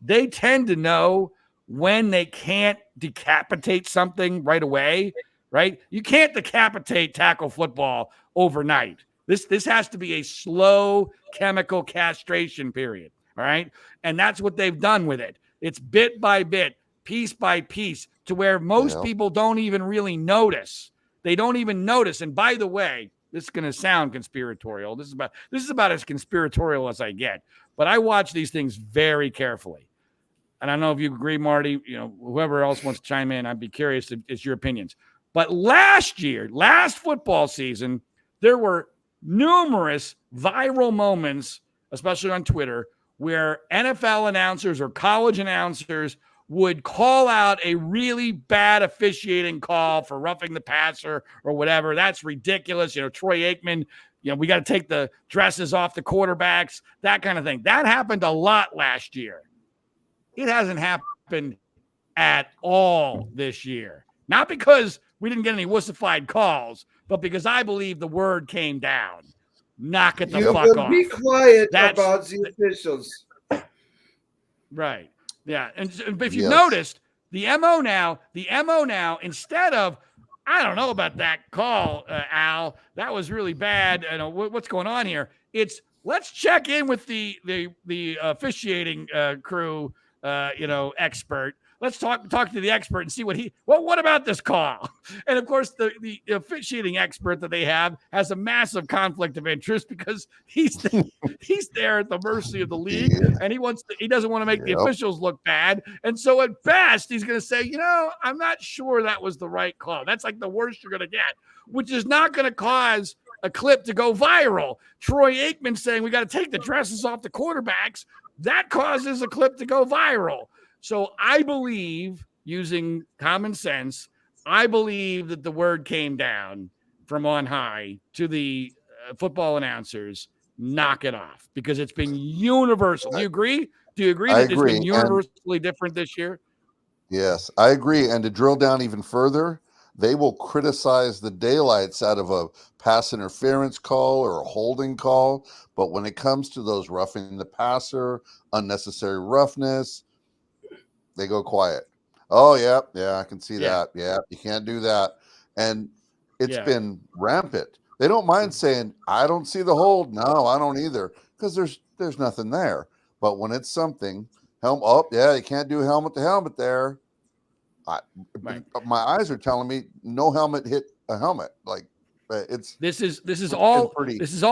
[SPEAKER 4] They tend to know when they can't decapitate something right away, right? You can't decapitate tackle football overnight. This has to be a slow chemical castration period, all right? And that's what they've done with it. It's bit by bit, piece by piece, to where most people don't even really notice. They don't even notice. And by the way, this is going to sound conspiratorial. This is about as conspiratorial as I get. But I watch these things very carefully. And I don't know if you agree, Marty. You know, whoever else wants to chime in, I'd be curious as your opinions. But last football season, there were numerous viral moments, especially on Twitter, where NFL announcers or college announcers would call out a really bad officiating call for roughing the passer or whatever. That's ridiculous. You know, Troy Aikman, you know, we got to take the dresses off the quarterbacks, that kind of thing. That happened a lot last year. It hasn't happened at all this year. Not because we didn't get any wussified calls, but because I believe the word came down. Knock it the fuck off.
[SPEAKER 2] Be quiet about the officials.
[SPEAKER 4] Right. Yeah. And if you noticed, the MO now, instead of, I don't know about that call, Al, that was really bad. I know what's going on here. It's, let's check in with the officiating crew, expert. Let's talk to the expert and see what about this call? And of course, the officiating expert that they have has a massive conflict of interest, because he's there at the mercy of the league, and he doesn't want to make the officials look bad. And so at best, he's going to say, I'm not sure that was the right call. That's like the worst you're going to get, which is not going to cause a clip to go viral. Troy Aikman saying we got to take the dresses off the quarterbacks, that causes a clip to go viral. So I believe, using common sense, I believe that the word came down from on high to the football announcers, knock it off, because it's been universal. Do you agree? Do you agree that it's been universally different this year?
[SPEAKER 3] Yes, I agree. And to drill down even further, They will criticize the daylights out of a pass interference call or a holding call. But when it comes to those roughing the passer, unnecessary roughness, they go quiet. Oh, yeah, I can see that. Yeah, you can't do that. And it's been rampant. They don't mind saying, I don't see the hold. No, I don't either. Because there's nothing there. But when it's something, you can't do helmet to helmet there. My eyes are telling me no helmet hit a helmet. Like
[SPEAKER 4] this is all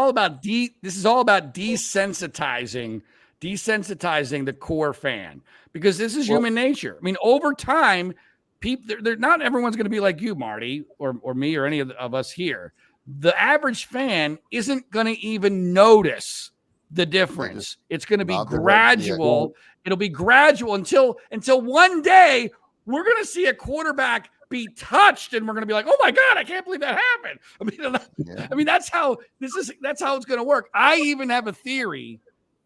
[SPEAKER 4] about desensitizing the core fan, because this is human nature. I mean, over time, people, they're not everyone's going to be like you, Marty, or me, or any of us here. The average fan isn't going to even notice the difference. It's going to be gradual. It'll be gradual until one day we're going to see a quarterback be touched and we're going to be like, oh my God, I can't believe that happened. I mean, that's how it's going to work. I even have a theory.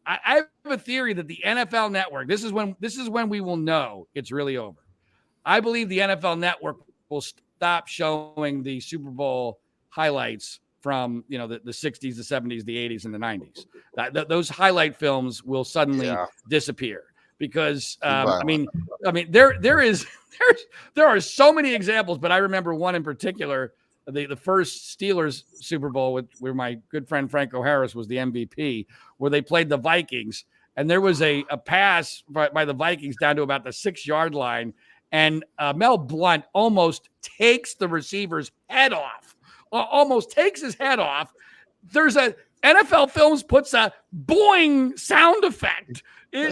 [SPEAKER 4] I have a theory that the NFL Network, this is when we will know it's really over. I believe the NFL Network will stop showing the Super Bowl highlights from, the 60s, the 70s, the 80s, and the 90s. Those highlight films will suddenly disappear. Because there are so many examples, but I remember one in particular, the first Steelers Super Bowl where my good friend Franco Harris was the MVP, where they played the Vikings, and there was a pass by the Vikings down to about the 6-yard line, and Mel Blount almost takes the receiver's head off, almost takes his head off. There's a NFL Films puts a boing sound effect in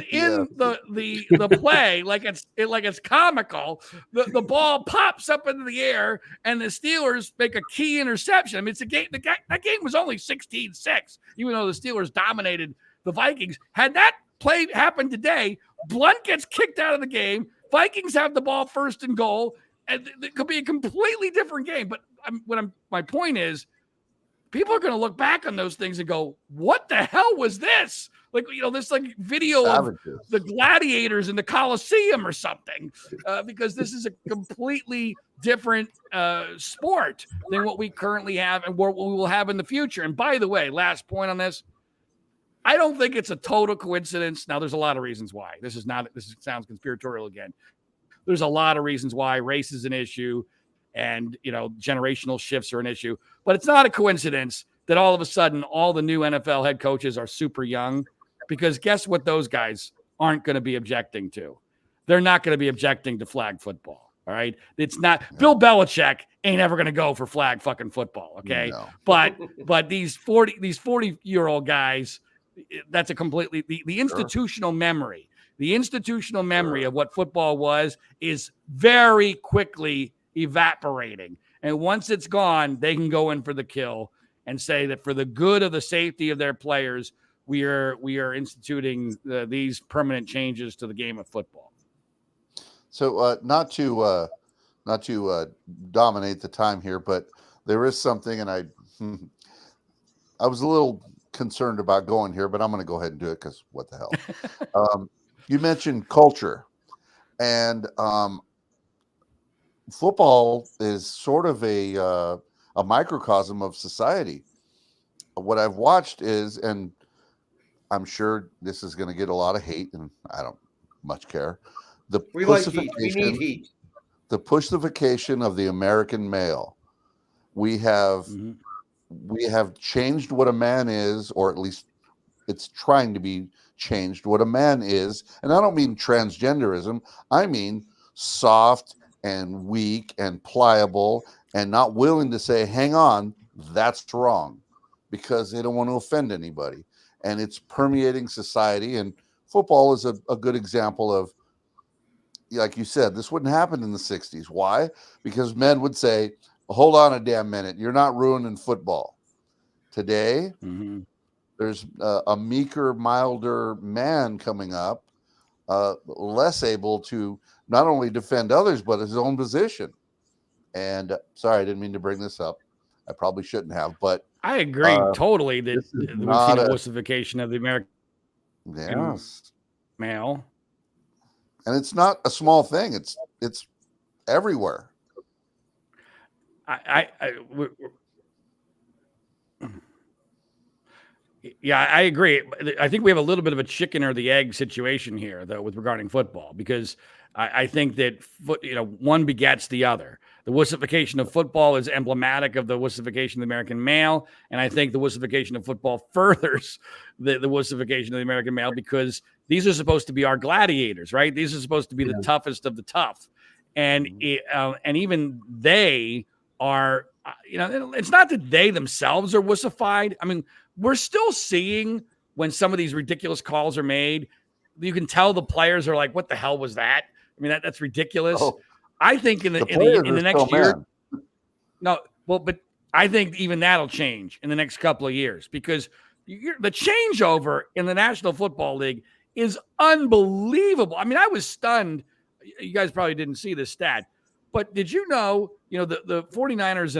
[SPEAKER 4] the play, like it's comical. The ball pops up into the air, and the Steelers make a key interception. I mean, it's a game. That game was only 16-6, even though the Steelers dominated the Vikings. Had that play happened today, Blount gets kicked out of the game. Vikings have the ball 1st and goal, and it could be a completely different game. But my point is, people are going to look back on those things and go, what the hell was this? This video Savages. Of the gladiators in the Colosseum or something, because this is a completely different sport than what we currently have and what we will have in the future. And by the way, last point on this, I don't think it's a total coincidence. Now, there's a lot of reasons why. This sounds conspiratorial again. There's a lot of reasons why race is an issue and, generational shifts are an issue. But it's not a coincidence that all of a sudden all the new NFL head coaches are super young, because guess what those guys aren't going to be objecting to? They're not going to be objecting to flag football. All right. It's not Bill Belichick ain't ever going to go for flag fucking football. Okay. No. But these 40-year-old guys, that's a completely the institutional memory. The institutional memory of what football was is very quickly evaporating. And once it's gone, they can go in for the kill and say that for the good of the safety of their players, we are instituting these permanent changes to the game of football.
[SPEAKER 3] So not to dominate the time here, but there is something, and I was a little concerned about going here, but I'm going to go ahead and do it because what the hell? You mentioned culture, and football is sort of a microcosm of society. What I've watched is, and I'm sure this is going to get a lot of hate, and I don't much care.
[SPEAKER 2] We like heat. We need heat.
[SPEAKER 3] The pussification of the American male. We have changed what a man is, or at least it's trying to be changed what a man is. And I don't mean transgenderism. I mean soft and weak and pliable and not willing to say, hang on, that's wrong, because they don't want to offend anybody. And it's permeating society. And football is a good example of, like you said, this wouldn't happen in the 60s. Why? Because men would say, hold on a damn minute, you're not ruining football. Today, there's a meeker, milder man coming up, less able to not only defend others, but his own position. And sorry, I didn't mean to bring this up. I probably shouldn't have, but
[SPEAKER 4] I agree totally that we've seen a wussification of the American male.
[SPEAKER 3] And it's not a small thing. It's everywhere.
[SPEAKER 4] Yeah, I agree. I think we have a little bit of a chicken or the egg situation here, though, with regarding football, because I think that one begets the other. The wussification of football is emblematic of the wussification of the American male, and I think the wussification of football furthers the wussification of the American male, because these are supposed to be our gladiators, right? These are supposed to be the toughest of the tough, and even they are. It's not that they themselves are wussified. I mean, we're still seeing when some of these ridiculous calls are made, you can tell the players are like, "What the hell was that?" I mean, that's ridiculous.
[SPEAKER 3] Oh,
[SPEAKER 4] I think in the next year, no, well, but I think even that'll change in the next couple of years, because the changeover in the National Football League is unbelievable. I mean, I was stunned. You guys probably didn't see this stat, but did you know, the 49ers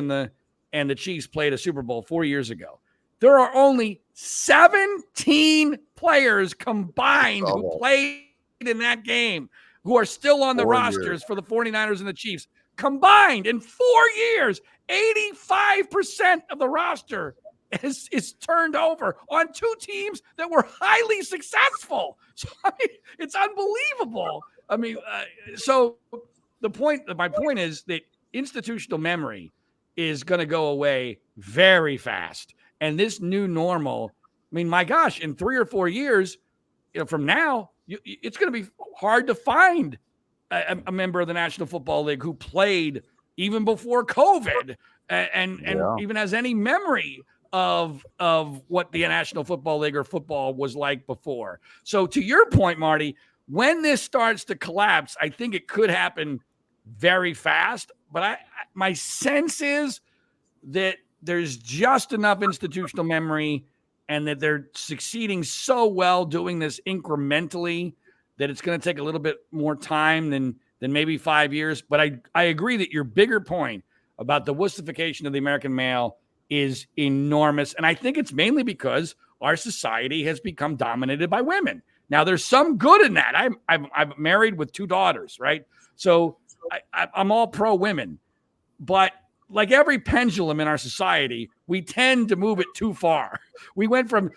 [SPEAKER 4] and the Chiefs played a Super Bowl 4 years ago. There are only 17 players combined who played in that game who are still on the rosters for the 49ers and the Chiefs. Combined in 4 years, 85% of the roster is turned over on two teams that were highly successful. So, I mean, it's unbelievable. I mean, so my point is that institutional memory is going to go away very fast. And this new normal, I mean, my gosh, in 3 or 4 years, from now, it's going to be hard to find a member of the National Football League who played even before COVID and even has any memory of what the National Football League or football was like before. So to your point, Marty, when this starts to collapse, I think it could happen very fast. But my sense is that there's just enough institutional memory and that they're succeeding so well doing this incrementally that it's going to take a little bit more time than maybe 5 years. But I agree that your bigger point about the wussification of the American male is enormous. And I think it's mainly because our society has become dominated by women. Now, there's some good in that. I'm married with 2 daughters, right? So I'm all pro women. But like every pendulum in our society, we tend to move it too far. We went from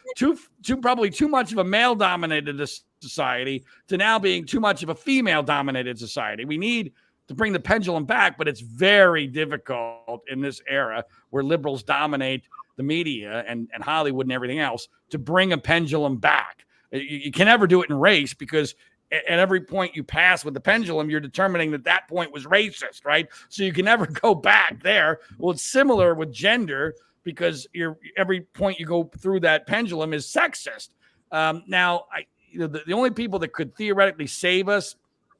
[SPEAKER 4] probably too much of a male-dominated society to now being too much of a female-dominated society. We need to bring the pendulum back, but it's very difficult in this era where liberals dominate the media and Hollywood and everything else to bring a pendulum back. You can never do it in race, because at every point you pass with the pendulum, you're determining that point was racist, right? So you can never go back there. Well, it's similar with gender, because every point you go through that pendulum is sexist. Now, the only people that could theoretically save us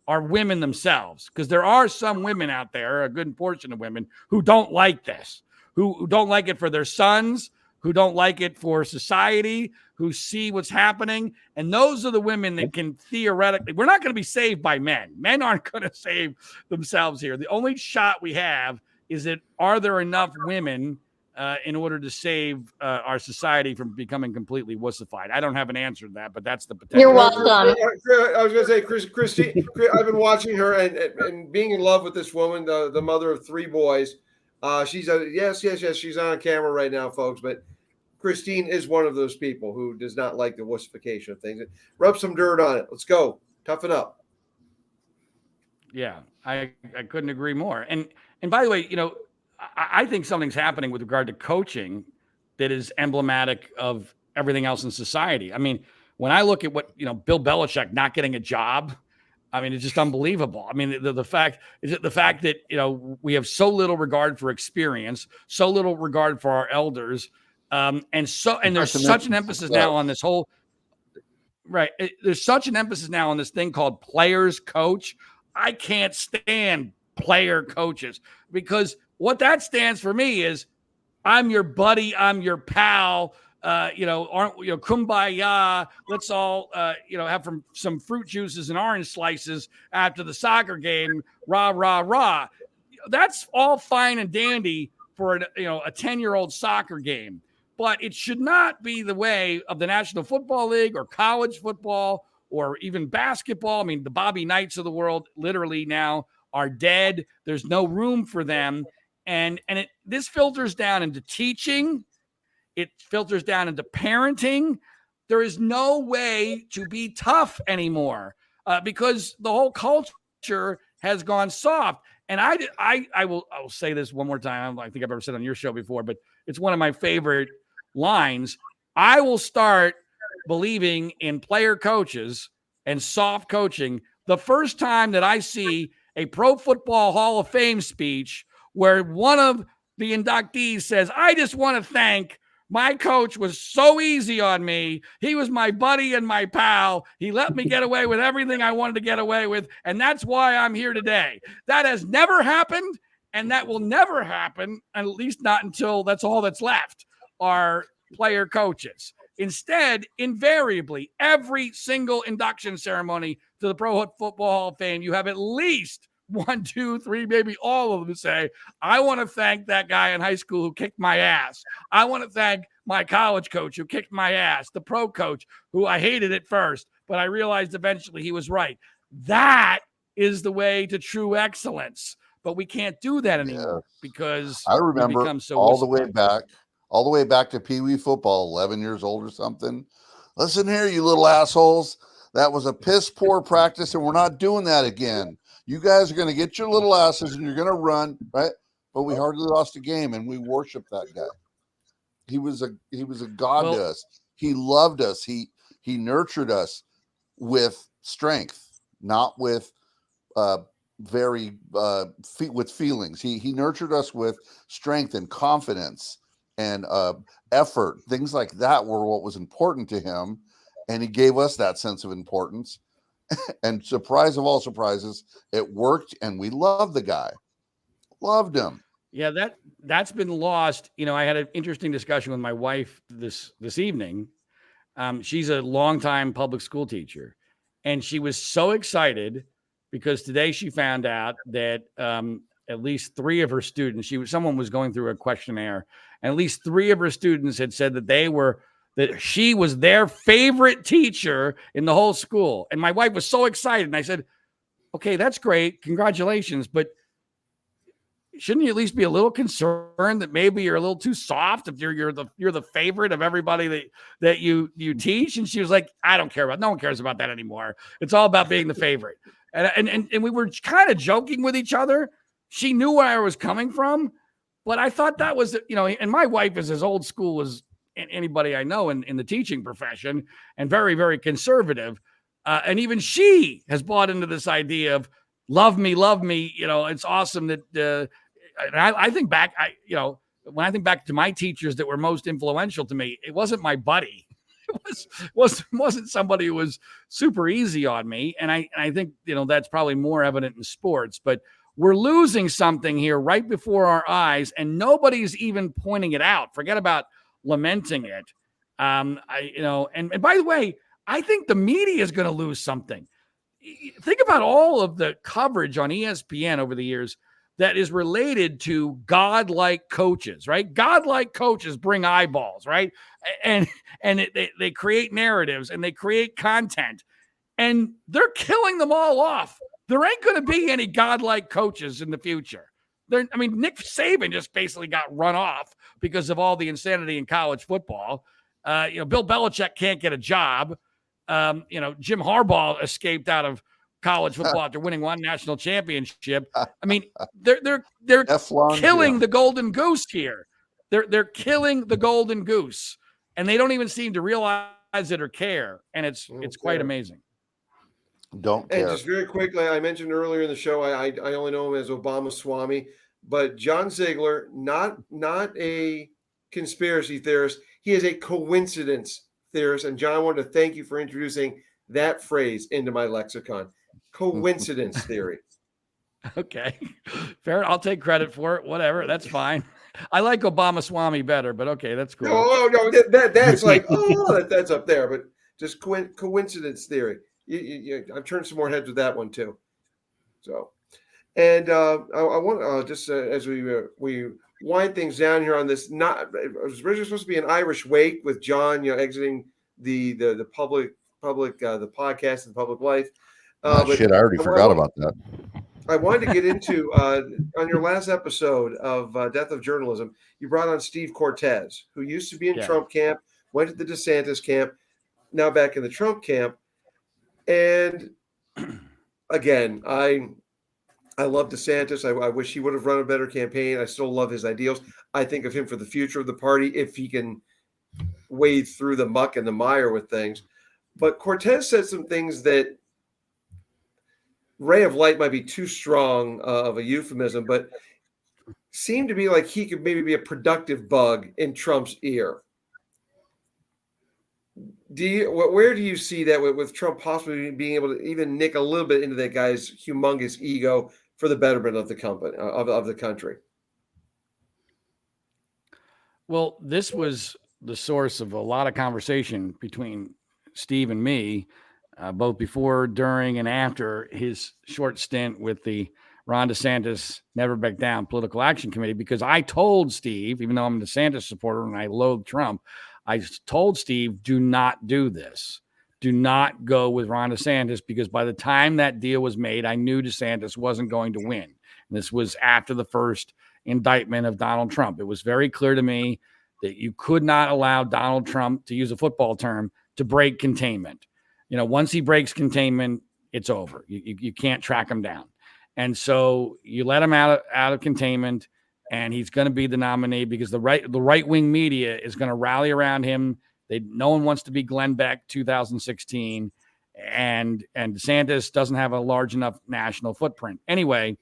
[SPEAKER 4] are women themselves, because there are some women out there, a good portion of women, who don't like this, who don't like it for their sons, who don't like it for society, who see what's happening. And those are the women that can theoretically, we're not going to be saved by men. Men aren't going to save themselves here. The only shot we have is that, are there enough women in order to save our society from becoming completely wussified? I don't have an answer to that, but that's the potential.
[SPEAKER 5] You're welcome.
[SPEAKER 2] I was going to say, Christine, I've been watching her and being in love with this woman, the mother of 3 boys. She's yes. She's on camera right now, folks. But Christine is one of those people who does not like the wussification of things. Rub some dirt on it. Let's go. Toughen up.
[SPEAKER 4] Yeah, I couldn't agree more. And by the way, I think something's happening with regard to coaching that is emblematic of everything else in society. I mean, when I look at what, Bill Belichick not getting a job, I mean, it's just unbelievable. I mean, the fact that, we have so little regard for experience, so little regard for our elders. And there's such an emphasis now on this whole, right. There's such an emphasis now on this thing called players coach. I can't stand player coaches, because what that stands for me is, I'm your buddy, I'm your pal, kumbaya. Let's all, have some fruit juices and orange slices after the soccer game. Rah, rah, rah. That's all fine and dandy for a 10-year-old soccer game. But it should not be the way of the National Football League or college football or even basketball. I mean, the Bobby Knights of the world literally now are dead. There's no room for them. and this filters down into teaching. It filters down into parenting. There is no way to be tough anymore because the whole culture has gone soft. And I will say this one more time. I think I've ever said it on your show before, but it's one of my favorite lines. I will start believing in player coaches and soft coaching the first time that I see a Pro Football Hall of Fame speech where one of the inductees says, I just want to thank my coach was so easy on me. He was my buddy and my pal. He let me get away with everything I wanted to get away with. And that's why I'm here today. That has never happened. And that will never happen, at least not until that's all that's left, are player coaches. Instead, invariably, every single induction ceremony to the Pro Football Hall of Fame, you have at least 1, 2, 3, maybe all of them say, I want to thank that guy in high school who kicked my ass. I want to thank my college coach who kicked my ass, the pro coach who I hated at first, but I realized eventually he was right. That is the way to true excellence. But we can't do that anymore because
[SPEAKER 3] I remember
[SPEAKER 4] become so
[SPEAKER 3] all the way back to Pee Wee football, 11 years old or something. Listen here, you little assholes. That was a piss poor practice, and we're not doing that again. You guys are going to get your little asses and you're going to run, right? But we hardly lost a game, and we worshiped that guy. He was a god to us. He loved us. He nurtured us with strength, not with with feelings. He nurtured us with strength and confidence and effort. Things like that were what was important to him, and he gave us that sense of importance. And surprise of all surprises, it worked, and we loved the guy. Loved him.
[SPEAKER 4] Yeah, that's been lost. You know, I had an interesting discussion with my wife this evening. She's a longtime public school teacher, and she was so excited because today she found out that at least 3 of her students, someone was going through a questionnaire, and at least 3 of her students had said that she was their favorite teacher in the whole school. And my wife was so excited. And I said, okay, that's great. Congratulations. But shouldn't you at least be a little concerned that maybe you're a little too soft if you're the favorite of everybody that you teach? And she was like, I don't care no one cares about that anymore. It's all about being the favorite. And we were kind of joking with each other. She knew where I was coming from, but I thought that was, and my wife is as old school as anybody I know in the teaching profession, and very, very conservative. And even she has bought into this idea of love me. It's awesome that I think back, when I think back to my teachers that were most influential to me, it wasn't my buddy. It wasn't somebody who was super easy on me. And I think, that's probably more evident in sports, but we're losing something here right before our eyes, and nobody's even pointing it out. Forget about lamenting it. And by the way, I think the media is going to lose something. Think about all of the coverage on ESPN over the years that is related to godlike coaches, right? Godlike coaches bring eyeballs, right? And they create narratives and they create content, and they're killing them all off. There ain't going to be any godlike coaches in the future. Nick Saban just basically got run off because of all the insanity in college football. Bill Belichick can't get a job. Jim Harbaugh escaped out of college football after winning 1 national championship. They're killing the golden goose here. They're killing the golden goose, and they don't even seem to realize it or care. And it's quite amazing.
[SPEAKER 3] Don't care.
[SPEAKER 2] And just very quickly, I mentioned earlier in the show, I only know him as Obama Swami, but John Ziegler, not a conspiracy theorist. He is a coincidence theorist. And John, I wanted to thank you for introducing that phrase into my lexicon. Coincidence theory.
[SPEAKER 4] Okay. Fair. I'll take credit for it. Whatever. That's fine. I like Obama Swami better, but okay, that's cool.
[SPEAKER 2] No, that's like, that's up there, but just coincidence theory. I've turned some more heads with that one too. So, and I want just as we wind things down here on this. It was originally supposed to be an Irish wake with John, exiting the public the podcast and public life.
[SPEAKER 3] But shit, I already forgot about that.
[SPEAKER 2] I wanted to get into on your last episode of Death of Journalism, you brought on Steve Cortez, who used to be in
[SPEAKER 4] Yeah.
[SPEAKER 2] Trump camp, went to the DeSantis camp, now back in the Trump camp. And again, I love DeSantis. I wish he would have run a better campaign. I still love his ideals. I think of him for the future of the party if he can wade through the muck and the mire with things. But Cortez said some things that ray of light might be too strong of a euphemism, but seemed to be like he could maybe be a productive bug in Trump's ear. Where do you see that with Trump possibly being able to even nick a little bit into that guy's humongous ego for the betterment of the company of the country?
[SPEAKER 4] Well, this was the source of a lot of conversation between Steve and me, both before, during, and after his short stint with the Ron DeSantis Never Back Down Political Action Committee, because I told Steve, even though I'm a DeSantis supporter and I loathe Trump, I told Steve, do not do this. Do not go with Ron DeSantis, because by the time that deal was made, I knew DeSantis wasn't going to win. And this was after the first indictment of Donald Trump. It was very clear to me that you could not allow Donald Trump, to use a football term, to break containment. Once he breaks containment, it's over. You can't track him down. And so you let him out of containment, and he's going to be the nominee because the right-wing media is going to rally around him. No one wants to be Glenn Beck 2016, and DeSantis doesn't have a large enough national footprint. Anyway,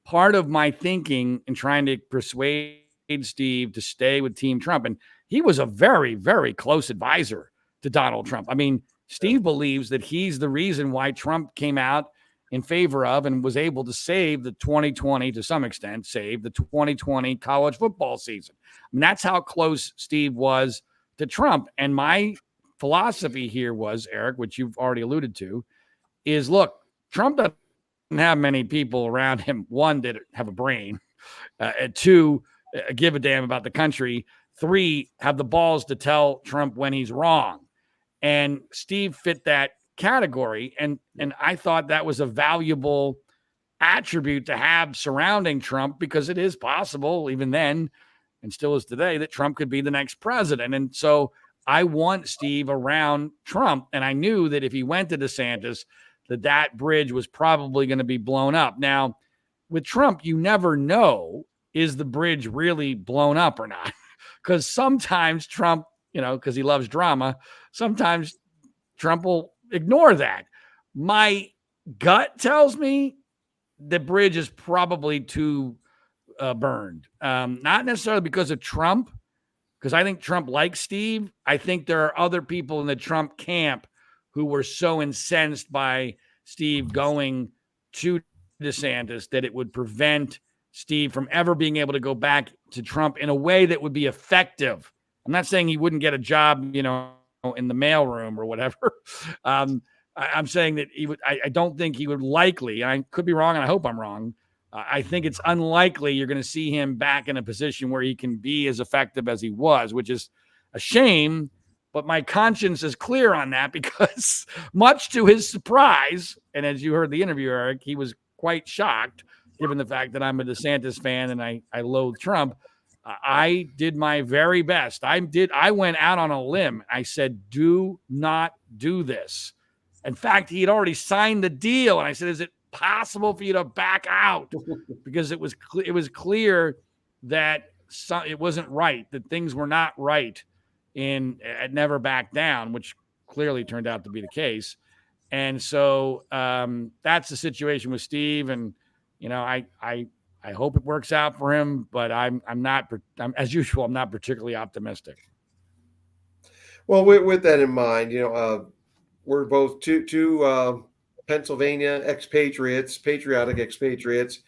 [SPEAKER 4] part of my thinking in trying to persuade Steve to stay with Team Trump, and he was a very, very close advisor to Donald Trump. I mean, Steve believes that he's the reason why Trump came out in favor of and was able to save the 2020, to some extent, save the 2020 college football season. I mean, that's how close Steve was to Trump. And my philosophy here was, Eric, which you've already alluded to, is look, Trump doesn't have many people around him, one, that have a brain, two, give a damn about the country, three, have the balls to tell Trump when he's wrong. And Steve fit that category. And I thought that was a valuable attribute to have surrounding Trump, because it is possible, even then, and still is today, that Trump could be the next president. And so I want Steve around Trump. And I knew that if he went to DeSantis, that bridge was probably going to be blown up. Now, with Trump, you never know, is the bridge really blown up or not? Because sometimes Trump, because he loves drama, sometimes Trump will ignore that. My gut tells me the bridge is probably too burned. Not necessarily because of Trump, because I think Trump likes Steve. I think there are other people in the Trump camp who were so incensed by Steve going to DeSantis that it would prevent Steve from ever being able to go back to Trump in a way that would be effective. I'm not saying he wouldn't get a job, in the mailroom or whatever. I'm saying that he would. I don't think he would likely. I could be wrong, and I hope I'm wrong. I think it's unlikely you're going to see him back in a position where he can be as effective as he was, which is a shame. But my conscience is clear on that, because much to his surprise, and as you heard the interview, Eric, he was quite shocked, given the fact that I'm a DeSantis fan and I loathe Trump. I did my very best. I went out on a limb. I said, do not do this. In fact, he had already signed the deal. And I said, is it possible for you to back out? Because it was clear that it wasn't right, that things were not right at Never Back Down, which clearly turned out to be the case. And so that's the situation with Steve. And, I hope it works out for him, but I'm as usual, I'm not particularly optimistic.
[SPEAKER 2] Well, with that in mind, we're both two Pennsylvania expatriates, patriotic expatriates.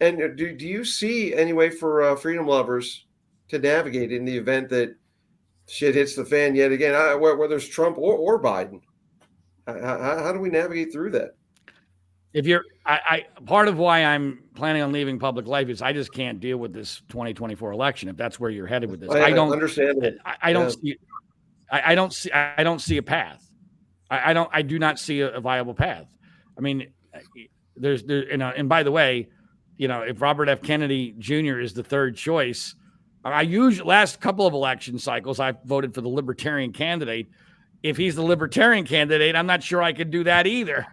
[SPEAKER 2] And do you see any way for freedom lovers to navigate in the event that shit hits the fan yet again, whether it's Trump or Biden? How do we navigate through that?
[SPEAKER 4] Part of why I'm planning on leaving public life is I just can't deal with this 2024 election. If that's where you're headed with this, I don't understand it. I don't see a path. I do not see a viable path. I mean, And by the way, if Robert F. Kennedy Jr. is the third choice, last couple of election cycles, I voted for the Libertarian candidate. If he's the Libertarian candidate, I'm not sure I could do that either,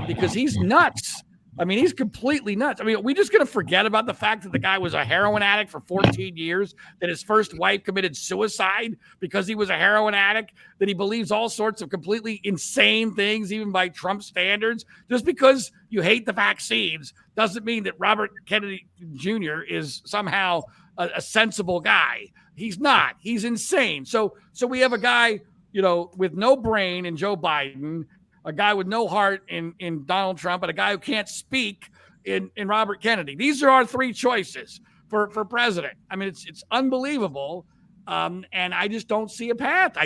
[SPEAKER 4] because he's nuts. I mean, he's completely nuts. I mean, we just going to forget about the fact that the guy was a heroin addict for 14 years, that his first wife committed suicide because he was a heroin addict, that he believes all sorts of completely insane things, even by Trump standards. Just because you hate the vaccines doesn't mean that Robert Kennedy Jr. is somehow a sensible guy. He's not. He's insane. So we have a guy, with no brain in Joe Biden, a guy with no heart in Donald Trump, and a guy who can't speak in Robert Kennedy. These are our three choices for president. I mean, it's unbelievable, and I just don't see a path.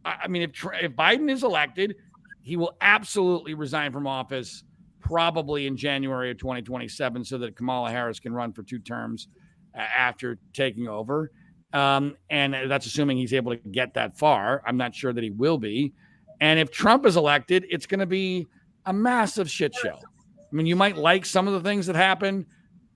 [SPEAKER 4] I mean, if Biden is elected, he will absolutely resign from office, probably in January of 2027, so that Kamala Harris can run for 2 terms after taking over. And that's assuming he's able to get that far. I'm not sure that he will be. And if Trump is elected, it's going to be a massive shit show. I mean, you might like some of the things that happen,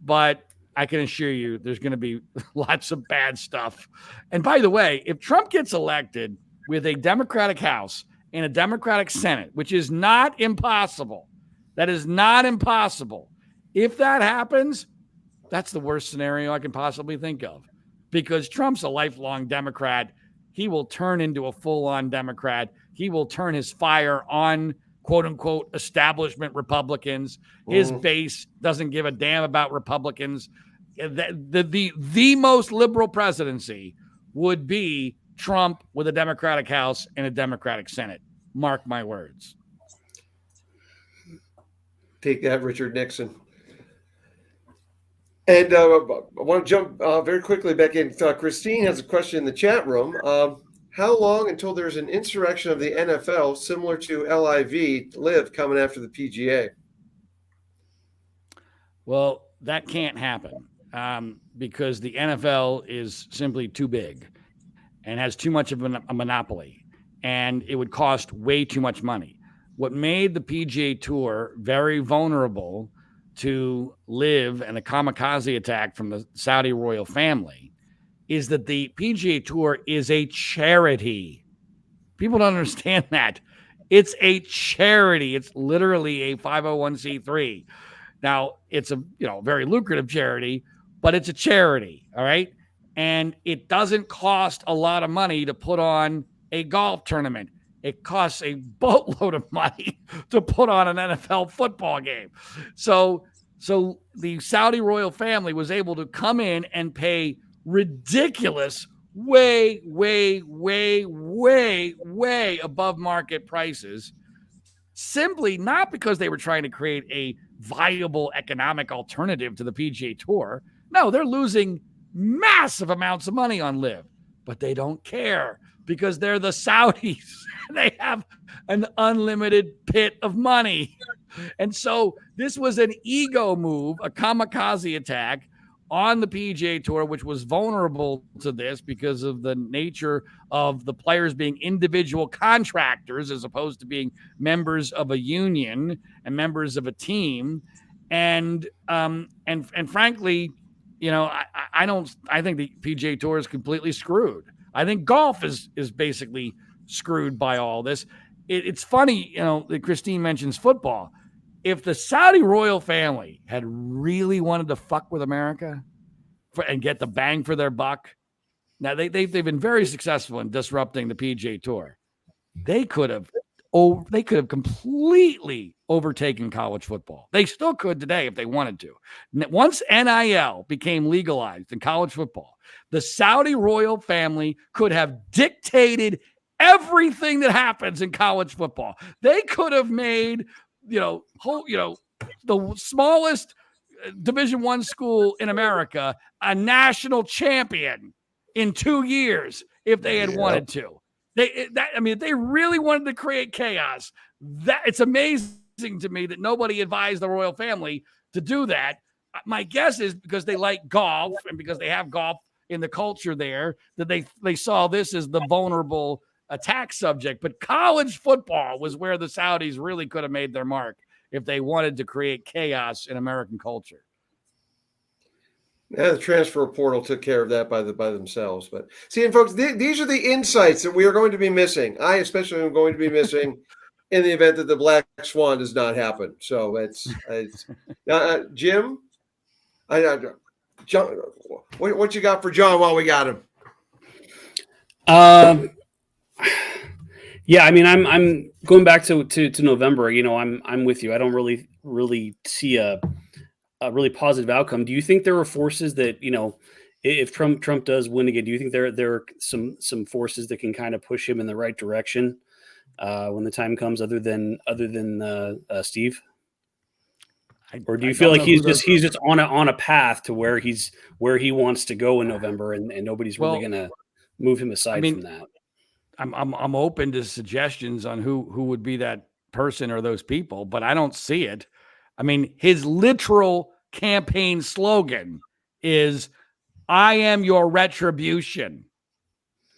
[SPEAKER 4] but I can assure you there's going to be lots of bad stuff. And by the way, if Trump gets elected with a Democratic House and a Democratic Senate, which is not impossible, that is not impossible. If that happens, that's the worst scenario I can possibly think of, because Trump's a lifelong Democrat. He will turn into a full-on Democrat. He will turn his fire on, quote unquote, establishment Republicans. His base doesn't give a damn about Republicans. The most liberal presidency would be Trump with a Democratic House and a Democratic Senate. Mark my words.
[SPEAKER 2] Take that, Richard Nixon. And I want to jump very quickly back in. Christine has a question in the chat room. How long until there's an insurrection of the NFL similar to LIV coming after the PGA?
[SPEAKER 4] Well, that can't happen because the NFL is simply too big and has too much of a monopoly, and it would cost way too much money. What made the PGA Tour very vulnerable to LIV and the kamikaze attack from the Saudi royal family is that the PGA Tour is a charity. People don't understand that. It's a charity. It's literally a 501c3. Now, it's a very lucrative charity, but it's a charity, all right? And it doesn't cost a lot of money to put on a golf tournament. It costs a boatload of money to put on an NFL football game. So the Saudi royal family was able to come in and pay ridiculous, way above market prices, simply not because they were trying to create a viable economic alternative to the PGA Tour. No, they're losing massive amounts of money on LIV, but they don't care because they're the Saudis. They have an unlimited pit of money. And so this was an ego move, a kamikaze attack on the PGA Tour, which was vulnerable to this because of the nature of the players being individual contractors as opposed to being members of a union and members of a team. And frankly, I think the PGA Tour is completely screwed. I think golf is basically screwed by all this. It's funny, that Christine mentions football. If the Saudi royal family had really wanted to fuck with America and get the bang for their buck, now they've been very successful in disrupting the PGA Tour. They could have completely overtaken college football. They still could today if they wanted to. Once NIL became legalized in college football, the Saudi royal family could have dictated everything that happens in college football. They could have made the smallest Division I school in America a national champion in 2 years if they had wanted to. If they really wanted to create chaos, it's amazing to me that nobody advised the royal family to do that. My guess is because they like golf and because they have golf in the culture there, that they saw this as the vulnerable attack subject. But college football was where the Saudis really could have made their mark if they wanted to create chaos in American culture.
[SPEAKER 2] Yeah, the transfer portal took care of that by themselves. But see, and folks, these are the insights that we are going to be missing. I especially am going to be missing in the event that the black swan does not happen. So it's Jim, John, what you got for John while we got him?
[SPEAKER 5] Yeah, I mean, I'm going back to November. I'm with you. I don't really see a really positive outcome. Do you think there are forces that, if Trump does win again, do you think there are some forces that can kind of push him in the right direction when the time comes, other than Steve? Or do you feel like he's just on a path to where he wants to go in November, and nobody's really going to move him aside from that?
[SPEAKER 4] I'm open to suggestions on who would be that person or those people, but I don't see it. I mean, his literal campaign slogan is, "I am your retribution."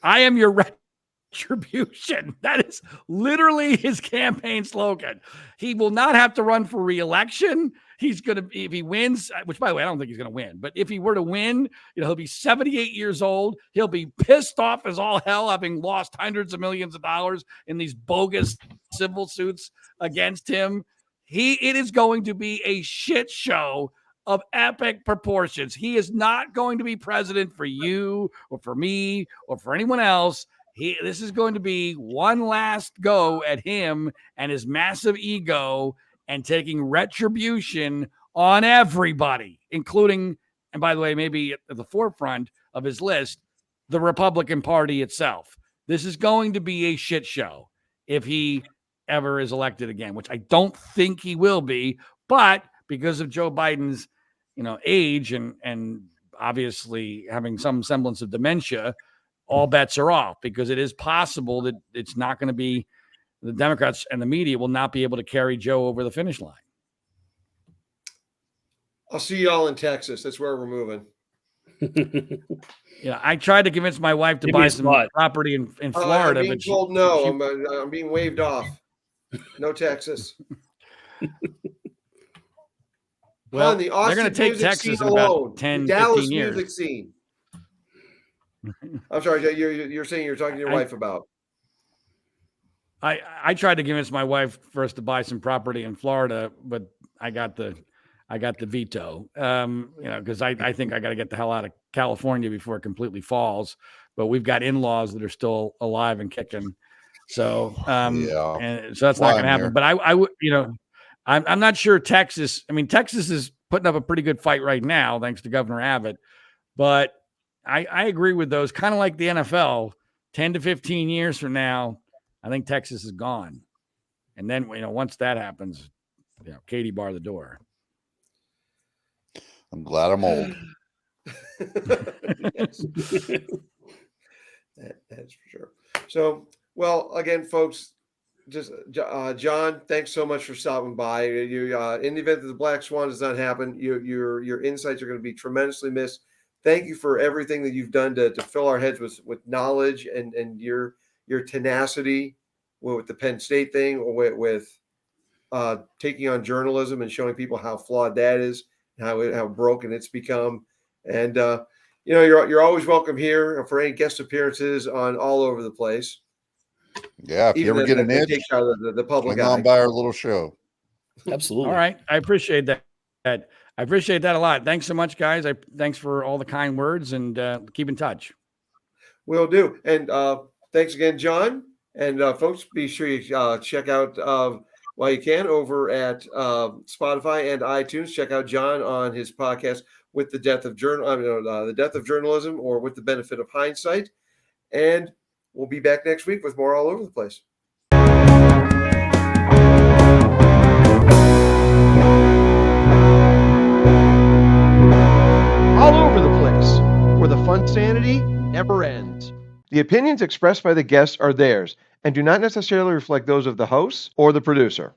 [SPEAKER 4] I am your retribution. That is literally his campaign slogan. He will not have to run for re-election. He's going to, if he wins, which by the way, I don't think he's going to win, but if he were to win, he'll be 78 years old. He'll be pissed off as all hell, having lost hundreds of millions of dollars in these bogus civil suits against him. It is going to be a shit show of epic proportions. He is not going to be president for you or for me or for anyone else. This is going to be one last go at him and his massive ego and taking retribution on everybody, including, and by the way, maybe at the forefront of his list, the Republican Party itself. This is going to be a shit show if he ever is elected again, which I don't think he will be, but because of Joe Biden's, age and obviously having some semblance of dementia, all bets are off, because it is possible that it's not going to be, the Democrats and the media will not be able to carry Joe over the finish line.
[SPEAKER 2] I'll see y'all in Texas. That's where we're moving.
[SPEAKER 4] I tried to convince my wife to buy some property in Florida.
[SPEAKER 2] I'm being told no. I'm being waved off. No Texas.
[SPEAKER 4] Well,
[SPEAKER 2] the
[SPEAKER 4] they're going to take Texas in about 10, 15 years.
[SPEAKER 2] Music scene. I'm sorry, you're saying you're talking to your wife about.
[SPEAKER 4] I tried to convince my wife first to buy some property in Florida, but I got the veto. Because I think I got to get the hell out of California before it completely falls. But we've got in-laws that are still alive and kicking. So and so that's not going to happen. But I would, I'm not sure Texas. I mean, Texas is putting up a pretty good fight right now, thanks to Governor Abbott. But I agree with those, kind of like the NFL, 10 to 15 years from now, I think Texas is gone. And then, once that happens, Katie bar the door.
[SPEAKER 3] I'm glad I'm old.
[SPEAKER 2] That's for sure. So, well, again, folks, just John, thanks so much for stopping by. You, in the event that the black swan does not happen, your insights are going to be tremendously missed. Thank you for everything that you've done to fill our heads with knowledge and your tenacity with the Penn State thing, or with taking on journalism and showing people how flawed that is, how broken it's become. And you're always welcome here for any guest appearances on all over the place.
[SPEAKER 3] Yeah, if you ever get an itch,
[SPEAKER 2] takes out of the public
[SPEAKER 3] come on by our little show.
[SPEAKER 5] Absolutely.
[SPEAKER 4] All right, I appreciate that. I appreciate that a lot. Thanks so much, guys. Thanks for all the kind words, and keep in touch.
[SPEAKER 2] Will do. And thanks again, John. And folks, be sure you check out while you can over at Spotify and iTunes. Check out John on his podcast, With the Death of the Death of Journalism, or With the Benefit of Hindsight. And we'll be back next week with more all over the place. All over the place, where the fun sanity never ends. The opinions expressed by the guests are theirs and do not necessarily reflect those of the hosts or the producer.